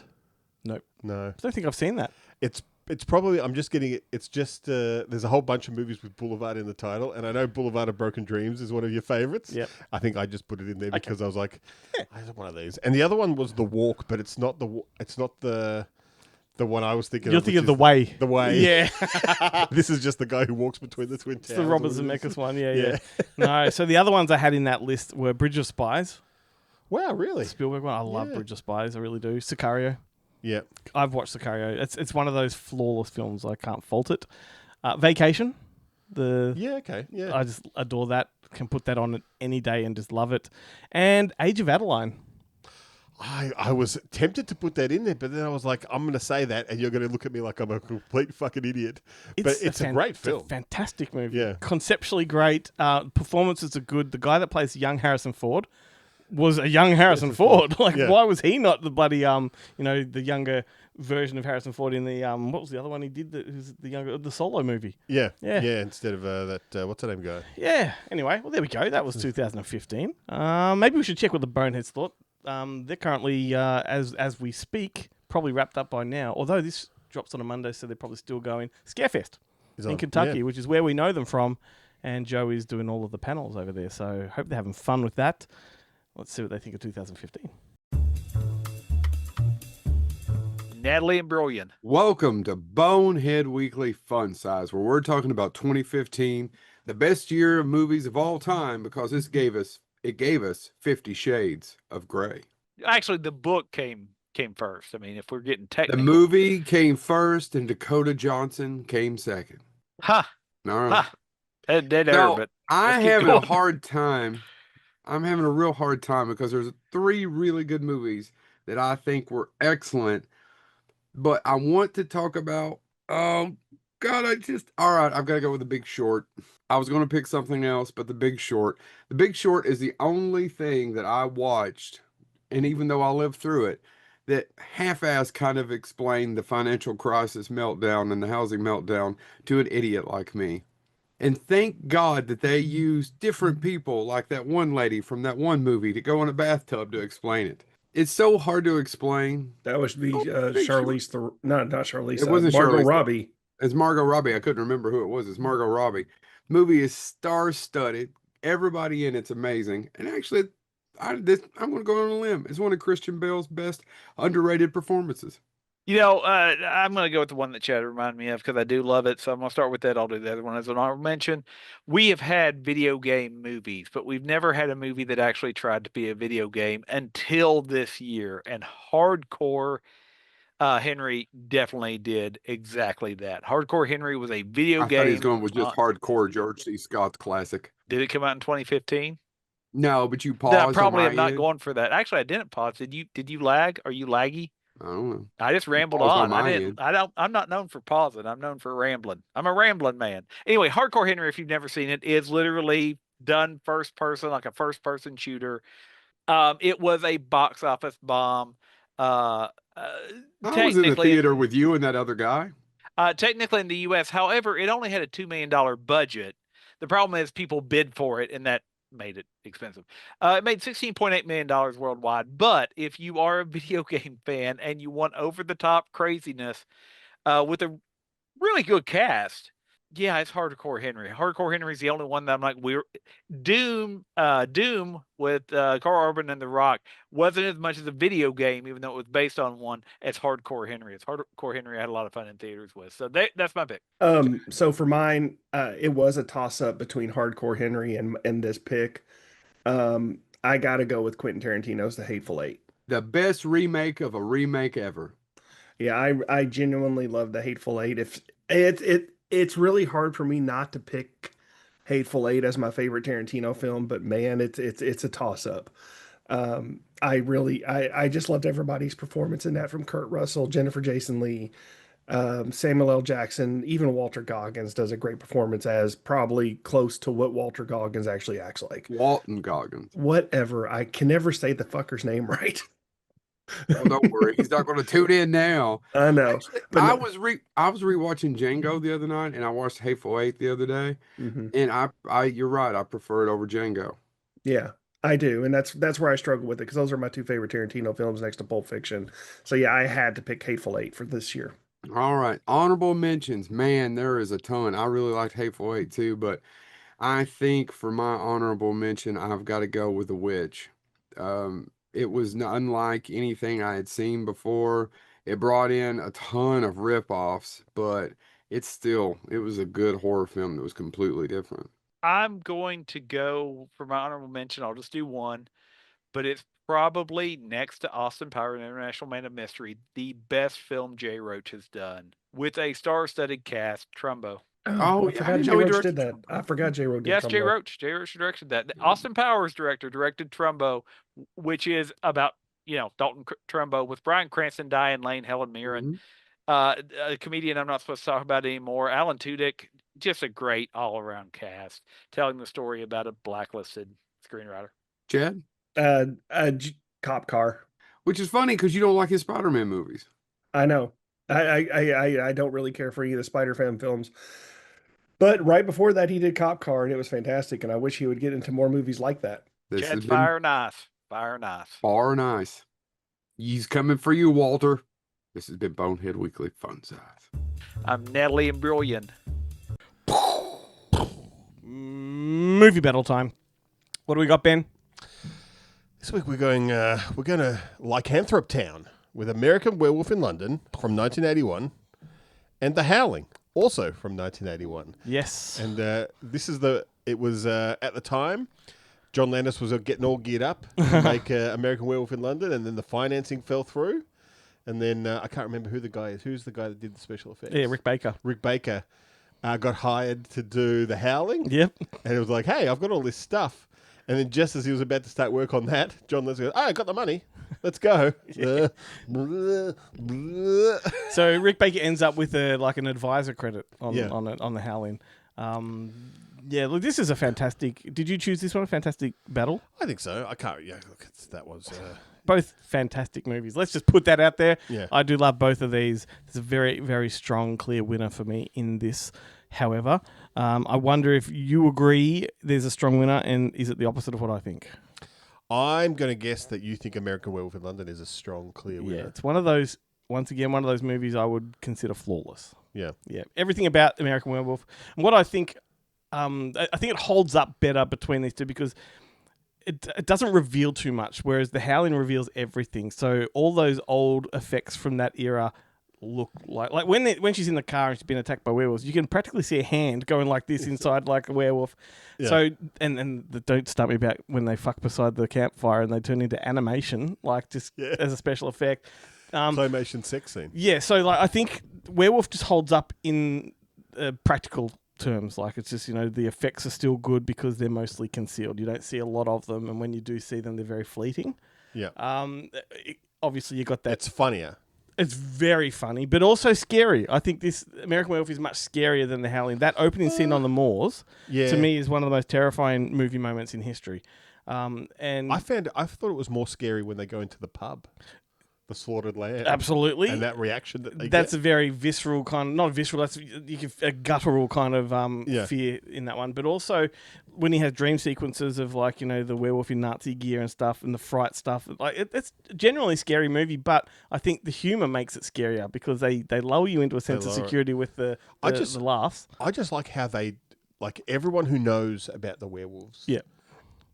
Nope. No. I don't think I've seen that. It's probably, I'm just getting it. It's just, there's a whole bunch of movies with Boulevard in the title. And I know Boulevard of Broken Dreams is one of your favorites. Yep. I think I just put it in there because I was like, I have one of these. And the other one was The Walk, but it's not the one I was thinking You're of. thinking of The Way. The Way. Yeah. This is just the guy who walks between the twin towers. It's the Robert Zemeckis one. Yeah. No, so the other ones I had in that list were Bridge of Spies. Wow, really? Spielberg one. I love Yeah. Bridge of Spies. I really do. Sicario. Yeah. I've watched Sicario. It's one of those flawless films. I can't fault it. Vacation. Yeah, okay. Yeah. I just adore that. Can put that on any day and just love it. And Age of Adeline. I was tempted to put that in there, but then I was like, I'm going to say that, and you're going to look at me like I'm a complete fucking idiot. But it's a great film. It's a fantastic movie. Yeah. Conceptually great. Performances are good. The guy that plays young Harrison Ford was a young Harrison Ford. Like, Yeah. why was he not the bloody the younger version of Harrison Ford in the what was the other one he did? The Solo movie. Yeah. Yeah. Yeah. Instead of that, what's the name guy? Yeah. Anyway, well, there we go. That was 2015. Maybe we should check what the Boneheads thought. They're currently, as we speak, probably wrapped up by now. Although this drops on a Monday, so they're probably still going. Scarefest in Kentucky, which is where we know them from. And Joe is doing all of the panels over there. So hope they're having fun with that. Let's see what they think of 2015. Natalie and Brilliant. Welcome to Bonehead Weekly Fun Size, where we're talking about 2015, the best year of movies of all time, because it gave us 50 Shades of Grey. Actually, the book came first. I mean, if we're getting technical. The movie came first, and Dakota Johnson came second. Ha! All right. Ha! Dead air, Now, but I'm let's keep having a going. hard time. I'm having a real hard time because there's 3 really good movies that I think were excellent, but I want to talk about, oh God, all right, I've got to go with The Big Short. I was going to pick something else, but The Big Short. The Big Short is the only thing that I watched, and even though I lived through it, that half-ass kind of explained the financial crisis meltdown and the housing meltdown to an idiot like me. And thank God that they used different people like that one lady from that one movie to go in a bathtub to explain it. It's so hard to explain. That was the Charlize, not Charlize. It wasn't Margot Charlize. Robbie. It's Margot Robbie. I couldn't remember who it was. It's Margot Robbie. Movie is star-studded. Everybody in it's amazing. And actually, I'm going to go on a limb. It's one of Christian Bale's best underrated performances. You know, I'm going to go with the one that Chad reminded me of because I do love it. So I'm going to start with that. I'll do the other one as an honorable mention. We have had video game movies, but we've never had a movie that actually tried to be a video game until this year. And Hardcore Henry definitely did exactly that. Hardcore Henry was a video game. I thought he was going with just Hardcore George C. Scott's classic. Did it come out in 2015? No, but you paused. I probably am not going for that. Actually, I didn't pause. Did you lag? Are you laggy? I don't know. I just rambled on. I'm not known for pausing. I'm known for rambling. I'm a rambling man. Anyway, Hardcore Henry, if you've never seen it, is literally done first person, like a first person shooter. It was a box office bomb. I was in the theater with you and that other guy. Technically in the U.S., however, it only had a $2 million budget. The problem is people bid for it, and that made it expensive. It made $16.8 million worldwide. But if you are a video game fan and you want over-the-top craziness with a really good cast, yeah, it's Hardcore Henry. Hardcore Henry's the only one that I'm like, Doom with Carl Urban and The Rock wasn't as much as a video game, even though it was based on one, as Hardcore Henry. It's Hardcore Henry I had a lot of fun in theaters with. So that's my pick. So for mine, it was a toss-up between Hardcore Henry and this pick. I got to go with Quentin Tarantino's The Hateful Eight. The best remake of a remake ever. Yeah, I genuinely love The Hateful Eight. It's really hard for me not to pick Hateful Eight as my favorite Tarantino film, but man, it's a toss-up. I just loved everybody's performance in that, from Kurt Russell, Jennifer Jason Leigh, Samuel L. Jackson, even Walter Goggins does a great performance as probably close to what Walter Goggins actually acts like. Walton Goggins. Whatever. I can never say the fucker's name right. Well, don't worry, he's not going to tune in now. I know. Actually, I was rewatching Django the other night, and I watched Hateful Eight the other day, and you're right, I prefer it over Django. Yeah, I do, and that's where I struggle with it, because those are my 2 favorite Tarantino films next to Pulp Fiction. So yeah, I had to pick Hateful Eight for this year. All right, honorable mentions. Man, there is a ton. I really liked Hateful Eight too, but I think for my honorable mention, I've got to go with The Witch. It was unlike anything I had seen before. It brought in a ton of rip-offs, but it was a good horror film that was completely different. I'm going to go for my honorable mention. I'll just do one. but it's probably next to Austin Powers and International Man of Mystery, the best film Jay Roach has done with a star-studded cast. Trumbo. Oh, I yeah, I forgot didn't Jay know he Roach did directed that. I forgot Jay Roach did Yes, Jay Trumbo. Roach. Jay Roach directed that. The Austin Powers directed Trumbo, which is about Dalton Trumbo with Bryan Cranston, Diane Lane, Helen Mirren, a comedian I'm not supposed to talk about anymore, Alan Tudyk. Just a great all-around cast telling the story about a blacklisted screenwriter. Chad? Cop Car. Which is funny because you don't like his Spider-Man movies. I know. I don't really care for any of the Spider-Man films. But right before that, he did Cop Car, and it was fantastic. And I wish he would get into more movies like that. Chad's fire nice. Fire nice. Far nice. He's coming for you, Walter. This has been Bonehead Weekly Fun Size. I'm Natalie and Brilliant. Movie battle time. What do we got, Ben? This week we're going to Lycanthrope Town with American Werewolf in London from 1981 and The Howling, also from 1981. Yes. And this is it was at the time, John Landis was getting all geared up to make American Werewolf in London, and then the financing fell through. And then I can't remember who the guy is. Who's the guy that did the special effects? Yeah, Rick Baker. Rick Baker got hired to do The Howling. Yep. And it was like, hey, I've got all this stuff. And then just as he was about to start work on that, John Landis goes, I got the money. Let's go. So Rick Baker ends up with an advisor credit on The Howling. Look, this is a fantastic. Did you choose this one? A fantastic battle? I think so. I can't. Yeah, look, that was both fantastic movies. Let's just put that out there. Yeah. I do love both of these. There's a very, very strong, clear winner for me in this. However, I wonder if you agree there's a strong winner, and is it the opposite of what I think? I'm going to guess that you think American Werewolf in London is a strong, clear winner. Yeah, it's one of those. Once again, one of those movies I would consider flawless. Yeah, yeah. Everything about American Werewolf, and what I think. I think it holds up better between these two because it doesn't reveal too much, whereas The Howling reveals everything. So all those old effects from that era look like when she's in the car and she's been attacked by werewolves, you can practically see a hand going like this inside like a werewolf. Yeah. So and don't start me about when they fuck beside the campfire and they turn into animation, like just as a special effect. Claymation sex scene. Yeah, so I think Werewolf just holds up in practical terms. Like it's just, the effects are still good because they're mostly concealed. You don't see a lot of them, and when you do see them, they're very fleeting. Yeah. Obviously, you got that. It's funnier. It's very funny, but also scary. I think this American Werewolf is much scarier than The Howling. That opening scene on the moors, to me, is one of the most terrifying movie moments in history. And I thought it was more scary when they go into the pub. The slaughtered lamb. Absolutely. And that reaction that they That's get. a very visceral not visceral, that's a guttural kind of fear in that one. But also when he has dream sequences of the werewolf in Nazi gear and stuff and the fright stuff. It's generally a scary movie, but I think the humour makes it scarier because they lull you into a sense of security with the laughs. I just like how they, everyone who knows about the werewolves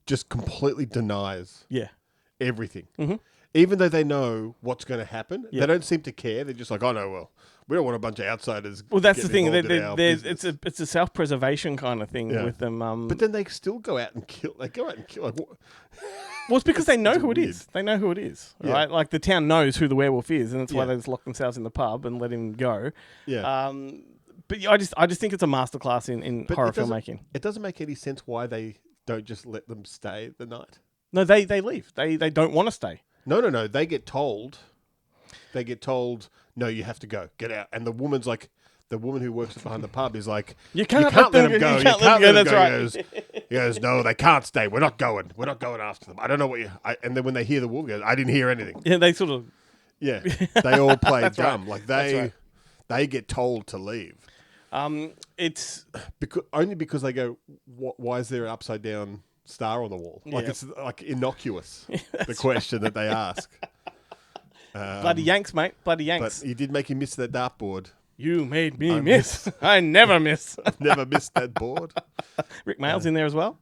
just completely denies everything. Mm-hmm. Even though they know what's going to happen, they don't seem to care. They're just like, oh no, well, we don't want a bunch of outsiders. Well, that's the thing. It's a self-preservation kind of thing with them. But then they still go out and kill. They go out and kill. Well, it's because they know who it is. They know who it is, right? Like the town knows who the werewolf is, and that's why they just lock themselves in the pub and let him go. Yeah. But I just think it's a masterclass in horror filmmaking. It doesn't make any sense why they don't just let them stay the night. No, they leave. They don't want to stay. No. They get told, no, you have to go. Get out. And the woman's like, the woman who works behind the pub is like, you can't let them go. You can't let them go. That's right. He goes, no, they can't stay. We're not going. We're not going after them. I don't know what you... And then when they hear the wolf, goes, I didn't hear anything. Yeah, they sort of... Yeah. They all play dumb. Right. Like they get told to leave. It's... Only because they go, why is there an upside down star on the wall? It's innocuous, the question that they ask. Bloody Yanks, mate. Bloody Yanks. But you did make him miss that dartboard. You made me miss. I never miss. I've never missed that board. Rick Mayall's in there as well?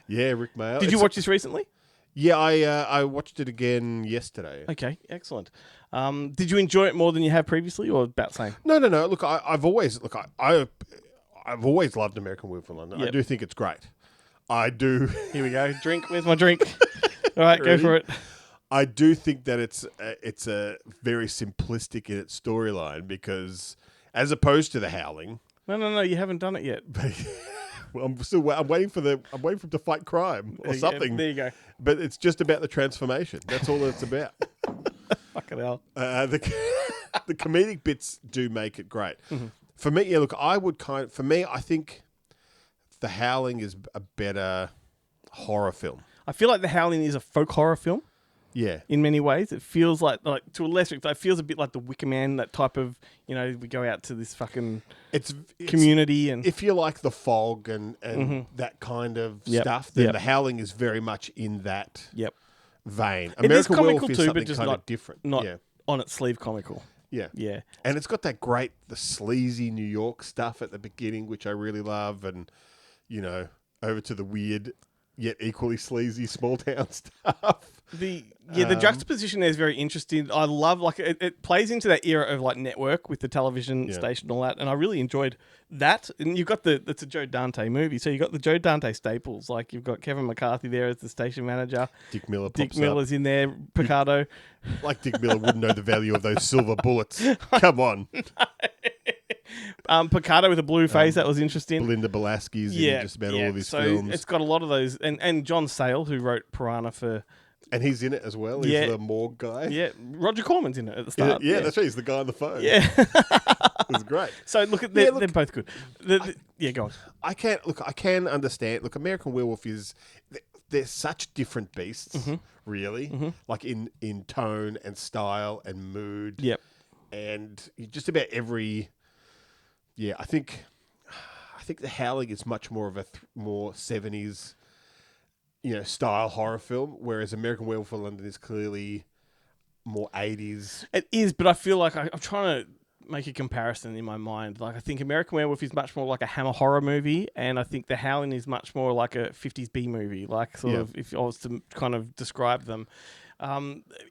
Yeah, Rick Mayall. Did you watch this recently? Yeah, I watched it again yesterday. Okay, excellent. Did you enjoy it more than you have previously, or about the same? No. Look, I've always loved American Werewolf in London. Yep. I do think it's great. I do. Here we go. Drink. Where's my drink? All right, go for it. I do think that it's a very simplistic in its storyline because, as opposed to the Howling. No, you haven't done it yet. Well, I'm waiting for him to fight crime or something. There you go. But it's just about the transformation. That's all it's about. Fucking hell. The comedic bits do make it great. Mm-hmm. For me, yeah. Look, I think the Howling is a better horror film. I feel like The Howling is a folk horror film. Yeah. In many ways, it feels like to a lesser extent, it feels a bit like The Wicker Man, that type of, we go out to this fucking it's community. And if you like The Fog and that kind of stuff, then The Howling is very much in that vein. It is American comical Werewolf is too, something but just kind not of different. Not on its sleeve comical. Yeah. Yeah. And it's got that the sleazy New York stuff at the beginning, which I really love, and, over to the weird yet equally sleazy small town stuff. The juxtaposition there is very interesting. I love it plays into that era of network with the television station and all that, and I really enjoyed that. And you've got it's a Joe Dante movie, so you've got the Joe Dante staples. Like you've got Kevin McCarthy there as the station manager. Dick Miller Miller's in there. Picardo. Like Dick Miller wouldn't know the value of those silver bullets. Come on. Picardo with a blue face, that was interesting. Belinda Belasky's in just about all of his films. It's got a lot of those, and John Sayles, who wrote Piranha for... And he's in it as well. He's the morgue guy. Yeah, Roger Corman's in it at the start. Yeah, that's right. He's the guy on the phone. Yeah. It was great. So look, they're both good. Go on. I can understand. Look, American Werewolf is... They're such different beasts, really. Mm-hmm. Like in tone and style and mood. Yep. And just about every... Yeah, I think The Howling is much more of a more 70s, style horror film, whereas American Werewolf in London is clearly more 80s. It is, but I feel like I'm trying to make a comparison in my mind. Like I think American Werewolf is much more like a Hammer horror movie, and I think The Howling is much more like a 50s B movie. Like sort of, if I was to kind of describe them.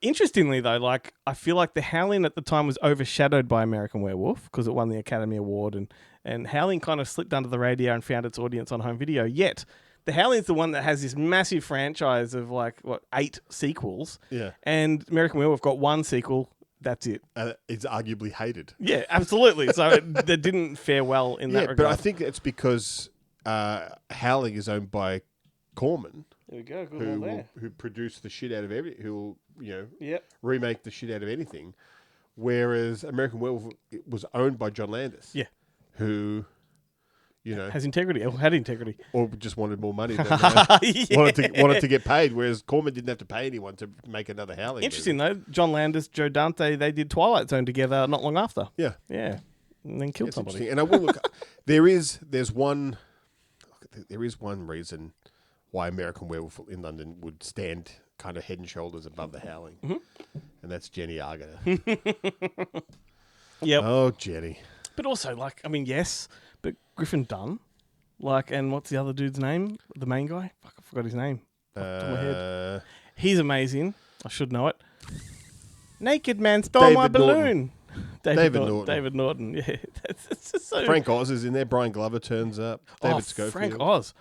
Interestingly though, I feel like The Howling at the time was overshadowed by American Werewolf because it won the Academy Award, and Howling kind of slipped under the radar and found its audience on home video. Yet The Howling is the one that has this massive franchise of 8 sequels. Yeah. And American Werewolf got one sequel. That's it. It's arguably hated. Yeah, absolutely. So it didn't fare well in that regard. But I think it's because Howling is owned by Corman. There we go. Good who produced the shit out of who will remake the shit out of anything, whereas American Werewolf was owned by John Landis. Yeah, who, has integrity or had integrity, or just wanted more money. Wanted to get paid, whereas Corman didn't have to pay anyone to make another Howling. Interesting though, John Landis, Joe Dante, they did Twilight Zone together not long after. Yeah, and then killed somebody. And I will look. There's one reason why American Werewolf in London would stand kind of head and shoulders above The Howling. Mm-hmm. And that's Jenny Arginer. Yep. Oh, Jenny. But also, yes, but Griffin Dunn, and what's the other dude's name? The main guy? Fuck, I forgot his name. Off the top of my head. He's amazing. I should know it. Naked Man Stole My Balloon. David Norton. Yeah. That's just so... Frank Oz is in there. Brian Glover turns up. David Schofield. Frank Oz.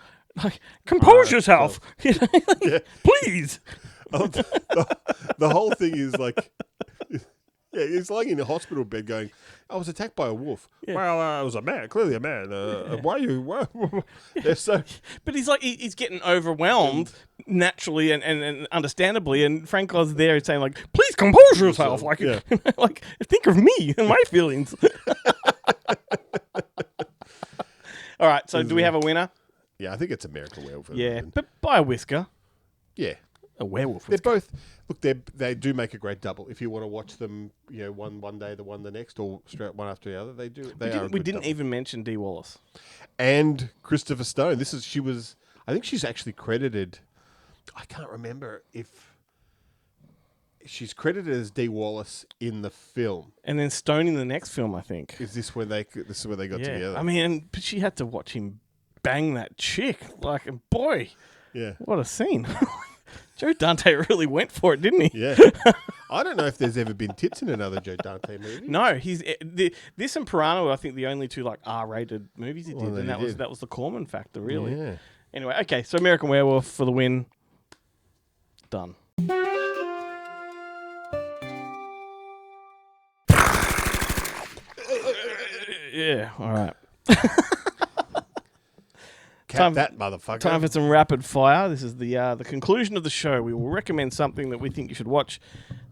Compose yourself. Please. The whole thing is he's lying in a hospital bed going, I was attacked by a wolf. Yeah. Well, I was a man, clearly a man. Why are you? They're so... But he's getting overwhelmed naturally and understandably. And Frank Oz there is saying please compose yourself. Think of me and my feelings. All right. So do we have a winner? Yeah, I think it's American Werewolf. Yeah, but by a whisker. Yeah. A werewolf whisker. They're both... Look, they do make a great double. If you want to watch them, one day, the one the next, or straight one after the other, they do. We didn't even mention Dee Wallace. And Christopher Stone. I think she's actually credited... I can't remember if... She's credited as Dee Wallace in the film. And then Stone in the next film, I think. Is this where they got together? I mean, but she had to watch him bang that chick. Boy, what a scene. Joe Dante really went for it, didn't he? Yeah. I don't know if there's ever been tits in another Joe Dante movie. No, this and Piranha were, I think, the only two R-rated movies he did, and that was the Corman factor, really. Yeah. Anyway, okay, so American Werewolf for the win. Done. Yeah, all right. Cap that motherfucker. Time for some rapid fire. This is the conclusion of the show. We will recommend something that we think you should watch,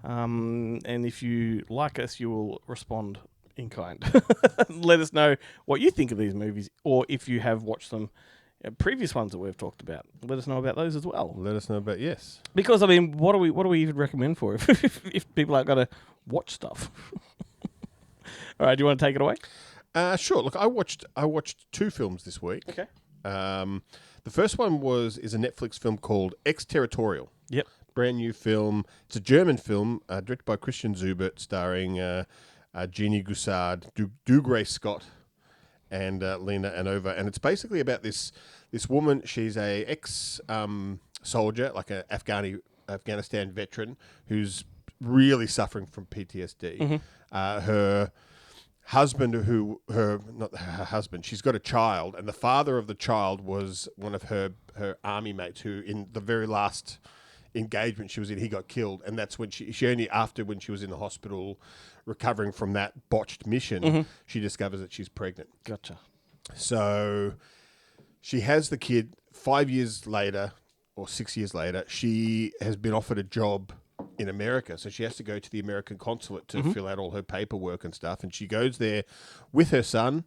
and if you like us, you will respond in kind. Let us know what you think of these movies, or if you have watched them, previous ones that we've talked about. Let us know about those as well. Let us know about yes. Because I mean, what do we even recommend for if people aren't going to watch stuff? All right, do you want to take it away? Sure. Look, I watched 2 films this week. Okay. The first one is a Netflix film called Exterritorial. Yep. Brand new film. It's a German film directed by Christian Zubert, starring Jeannie Gusard, Dougray Scott, and Lena Anova. And it's basically about this woman. She's a ex soldier, like an Afghanistan veteran, who's really suffering from PTSD. Mm-hmm. Her husband, not her husband, she's got a child, and the father of the child was one of her army mates who, in the very last engagement she was in, he got killed. And that's when she only, after when she was in the hospital recovering from that botched mission, she discovers that she's pregnant. Gotcha. So she has the kid. 5 years later, or 6 years later, she has been offered a job in America. So she has to go to the American consulate to fill out all her paperwork and stuff. And she goes there with her son,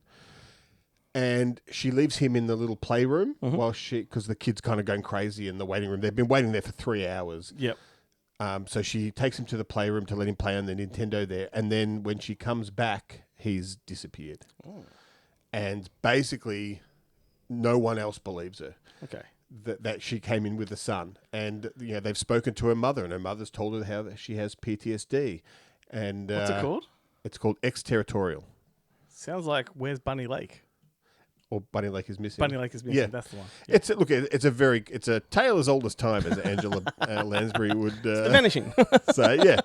and she leaves him in the little playroom because the kid's kind of going crazy in the waiting room. They've been waiting there for 3 hours. Yep. So she takes him to the playroom to let him play on the Nintendo there. And then when she comes back, he's disappeared. Oh. And basically no one else believes her. Okay. That she came in with the son, and they've spoken to her mother, and her mother's told her how she has PTSD. And what's it called? It's called Exterritorial. Sounds like Where's Bunny Lake? Or Bunny Lake is Missing. Bunny Lake is Missing. Yeah, that's the one. Yeah. It's a tale as old as time, as Angela Lansbury would The Vanishing. say. Yeah,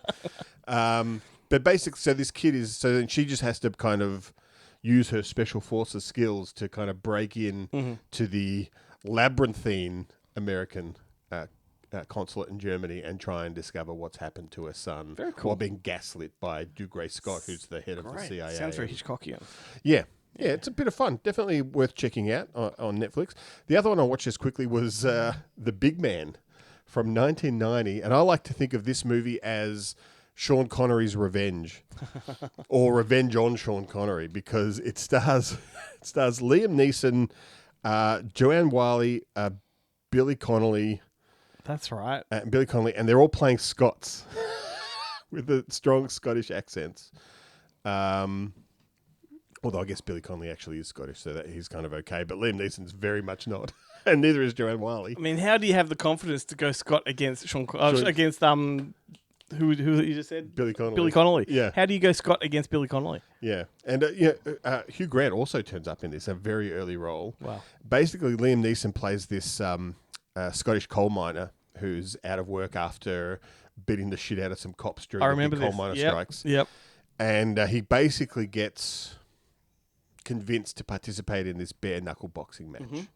but basically, so this kid then she just has to kind of use her special forces skills to kind of break in to the labyrinthine American consulate in Germany and try and discover what's happened to her son. Very cool. While being gaslit by Dougray Scott, who's the head of the CIA. Sounds very Hitchcockian. Yeah, it's a bit of fun. Definitely worth checking out on Netflix. The other one I watched just quickly was The Big Man from 1990, and I like to think of this movie as Sean Connery's Revenge, or Revenge on Sean Connery, because it stars Liam Neeson, Joanne Wiley, Billy Connolly. That's right. Billy Connolly, and they're all playing Scots with the strong Scottish accents. Although I guess Billy Connolly actually is Scottish, so that he's kind of okay. But Liam Neeson's very much not, and neither is Joanne Wiley. I mean, how do you have the confidence to go Scott against against who you just said? Billy Connolly. Billy Connolly. Yeah. How do you go Scott against Billy Connolly? Yeah. And Hugh Grant also turns up in this, a very early role. Wow. Basically, Liam Neeson plays this Scottish coal miner who's out of work after beating the shit out of some cops during the coal miner strikes. Yep. And he basically gets convinced to participate in this bare knuckle boxing match,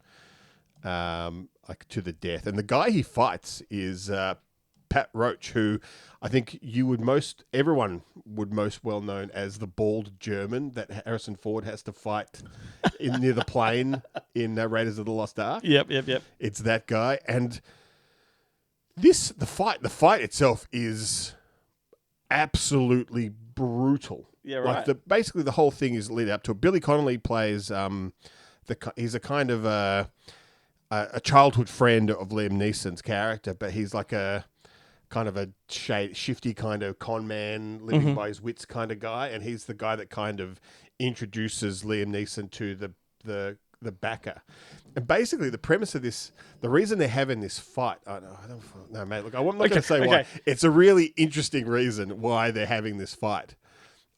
like to the death. And the guy he fights is Pat Roach, who I think everyone would most well known as the bald German that Harrison Ford has to fight near the plane in Raiders of the Lost Ark. Yep. It's that guy, and the fight itself is absolutely brutal. Yeah, right. Like basically the whole thing is lead up to it. Billy Connolly plays he's a kind of a childhood friend of Liam Neeson's character, but he's like a kind of a shifty kind of con man living by his wits kind of guy, and he's the guy that kind of introduces Liam Neeson to the backer. And basically the premise of this, the reason they're having this fight, no, mate, look, I'm not going to say why. It's a really interesting reason why they're having this fight.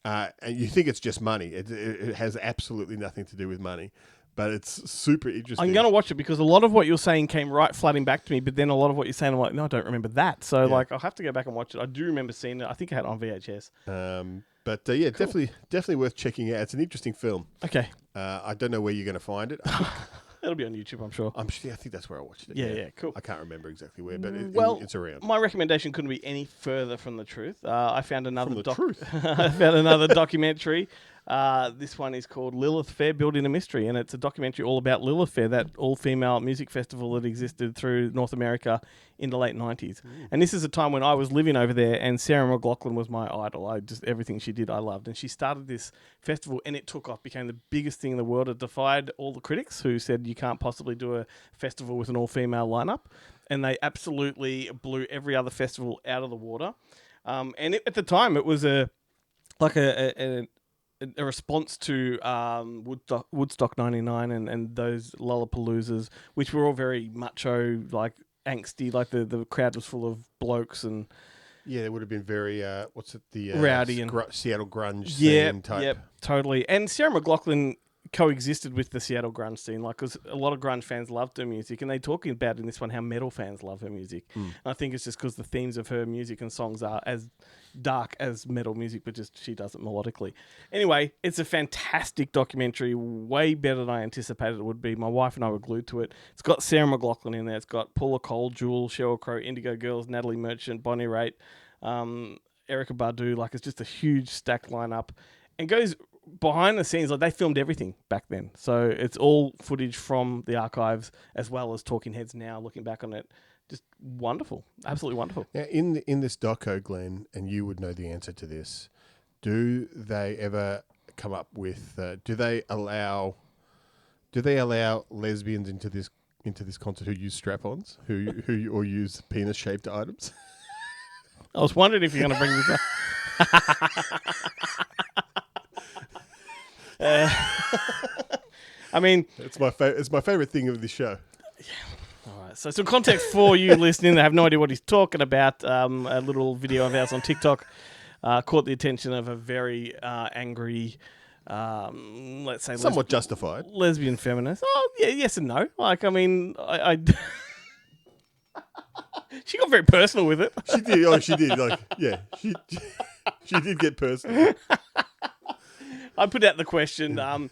And you think it's just money. It has absolutely nothing to do with money. But it's super interesting. I'm going to watch it because a lot of what you're saying came right flooding back to me, but then a lot of what you're saying, I'm like, no, I don't remember that. So, I'll have to go back and watch it. I do remember seeing it. I think I had it on VHS. Cool. Definitely worth checking out. It's an interesting film. Okay. I don't know where you're going to find it. It'll be on YouTube, I'm sure. I think that's where I watched it. Yeah, cool. I can't remember exactly where, but it's around. My recommendation couldn't be any further from the truth. I found another truth. I found another documentary. This one is called Lilith Fair, Building a Mystery, and it's a documentary all about Lilith Fair, that all-female music festival that existed through North America in the late 90s. And this is a time when I was living over there, and Sarah McLachlan was my idol. Everything she did, I loved. And she started this festival, and it took off, became the biggest thing in the world. It defied all the critics who said you can't possibly do a festival with an all-female lineup. And they absolutely blew every other festival out of the water. At the time, it was a response to Woodstock 99 and those Lollapaloozas, which were all very macho, like angsty, like the crowd was full of blokes and... Yeah, it would have been very, rowdy and Seattle grunge scene type. Yep, totally. And Sarah McLachlan coexisted with the Seattle grunge scene, like, because a lot of grunge fans loved her music, and they talking about in this one how metal fans love her music. And I think it's just because the themes of her music and songs are as dark as metal music, but just she does it melodically. Anyway, it's a fantastic documentary, way better than I anticipated it would be. My wife and I were glued to it. It's got Sarah McLachlan in there. It's got Paula Cole, Jewel, Sheryl Crow, Indigo Girls, Natalie Merchant, Bonnie Raitt, Erykah Badu. Like, it's just a huge stacked lineup, and goes behind the scenes. Like, they filmed everything back then, so it's all footage from the archives as well as talking heads now looking back on it. Just wonderful, absolutely wonderful. Now, in this doco, Glenn, and you would know the answer to this, do they ever come up with do they allow lesbians into this concert who use strap-ons, who or use penis-shaped items? I was wondering if you're going to bring this up. I mean, it's my favorite thing of this show. All right, so some context for you listening that have no idea what he's talking about. A little video of ours on TikTok caught the attention of a very angry, let's say, somewhat justified lesbian feminist. Oh yeah, yes and no. Like, I mean, I she got very personal with it. She did. Oh, she did. Like, yeah, she did get personal. I put out the question, and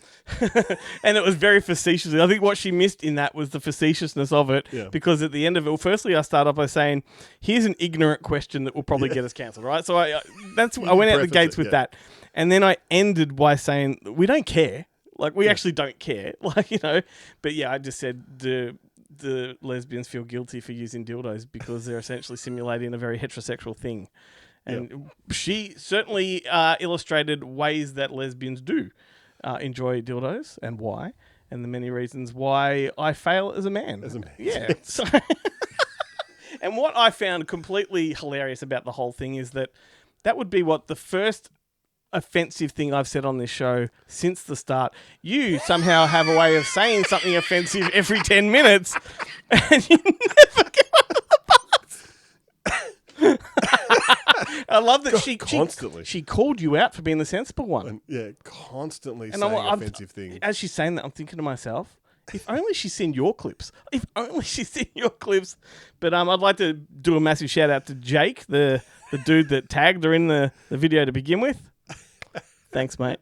it was very facetious. I think what she missed in that was the facetiousness of it, because at the end of it, well, firstly, I start off by saying, here's an ignorant question that will probably get us cancelled, right? So I went out the gates with that. And then I ended by saying, we don't care. Like, we actually don't care. Like, you know, but yeah, I just said the lesbians feel guilty for using dildos because they're essentially simulating a very heterosexual thing. And she certainly illustrated ways that lesbians do enjoy dildos and why, and the many reasons why I fail as a man. Yeah. So and what I found completely hilarious about the whole thing is that would be the first offensive thing I've said on this show since the start. You somehow have a way of saying something offensive every 10 minutes, and you never get on the box. I love that she called you out for being the sensible one. Constantly saying offensive things. As she's saying that, I'm thinking to myself, if only she's seen your clips. If only she's seen your clips. But I'd like to do a massive shout out to Jake, the dude that tagged her in the video to begin with. Thanks, mate.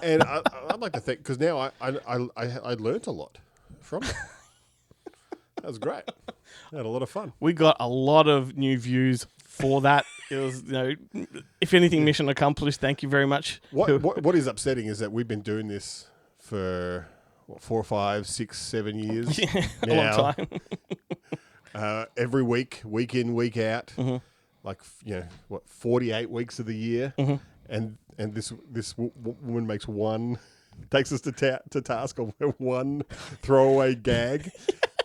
And I'd like to thank, because now I learnt a lot from it. That was great. I had a lot of fun. We got a lot of new views for that. It was, if anything, mission accomplished. Thank you very much. What is upsetting is that we've been doing this for 4, 5, 6, 7 years. Yeah, a long time. Every week in, week out. Mm-hmm. Like 48 weeks of the year, and this woman takes us to task on one throwaway gag.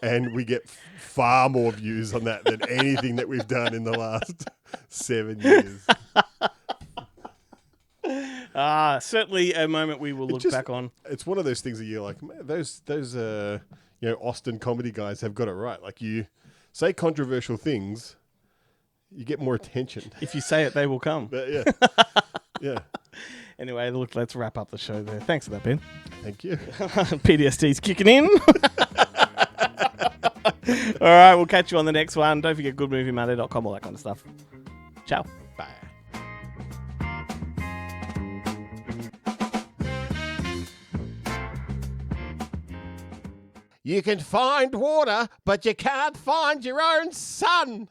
And we get far more views on that than anything that we've done in the last 7 years. Certainly a moment we will look back on. It's one of those things that you're like, man, those Austin comedy guys have got it right. Like, you say controversial things, you get more attention. If you say it, they will come. Yeah. Yeah. Anyway, look, let's wrap up the show there. Thanks for that, Ben. Thank you. PTSD's kicking in. All right, we'll catch you on the next one. Don't forget goodmoviemonday.com, all that kind of stuff. Ciao. You can find water, but you can't find your own son.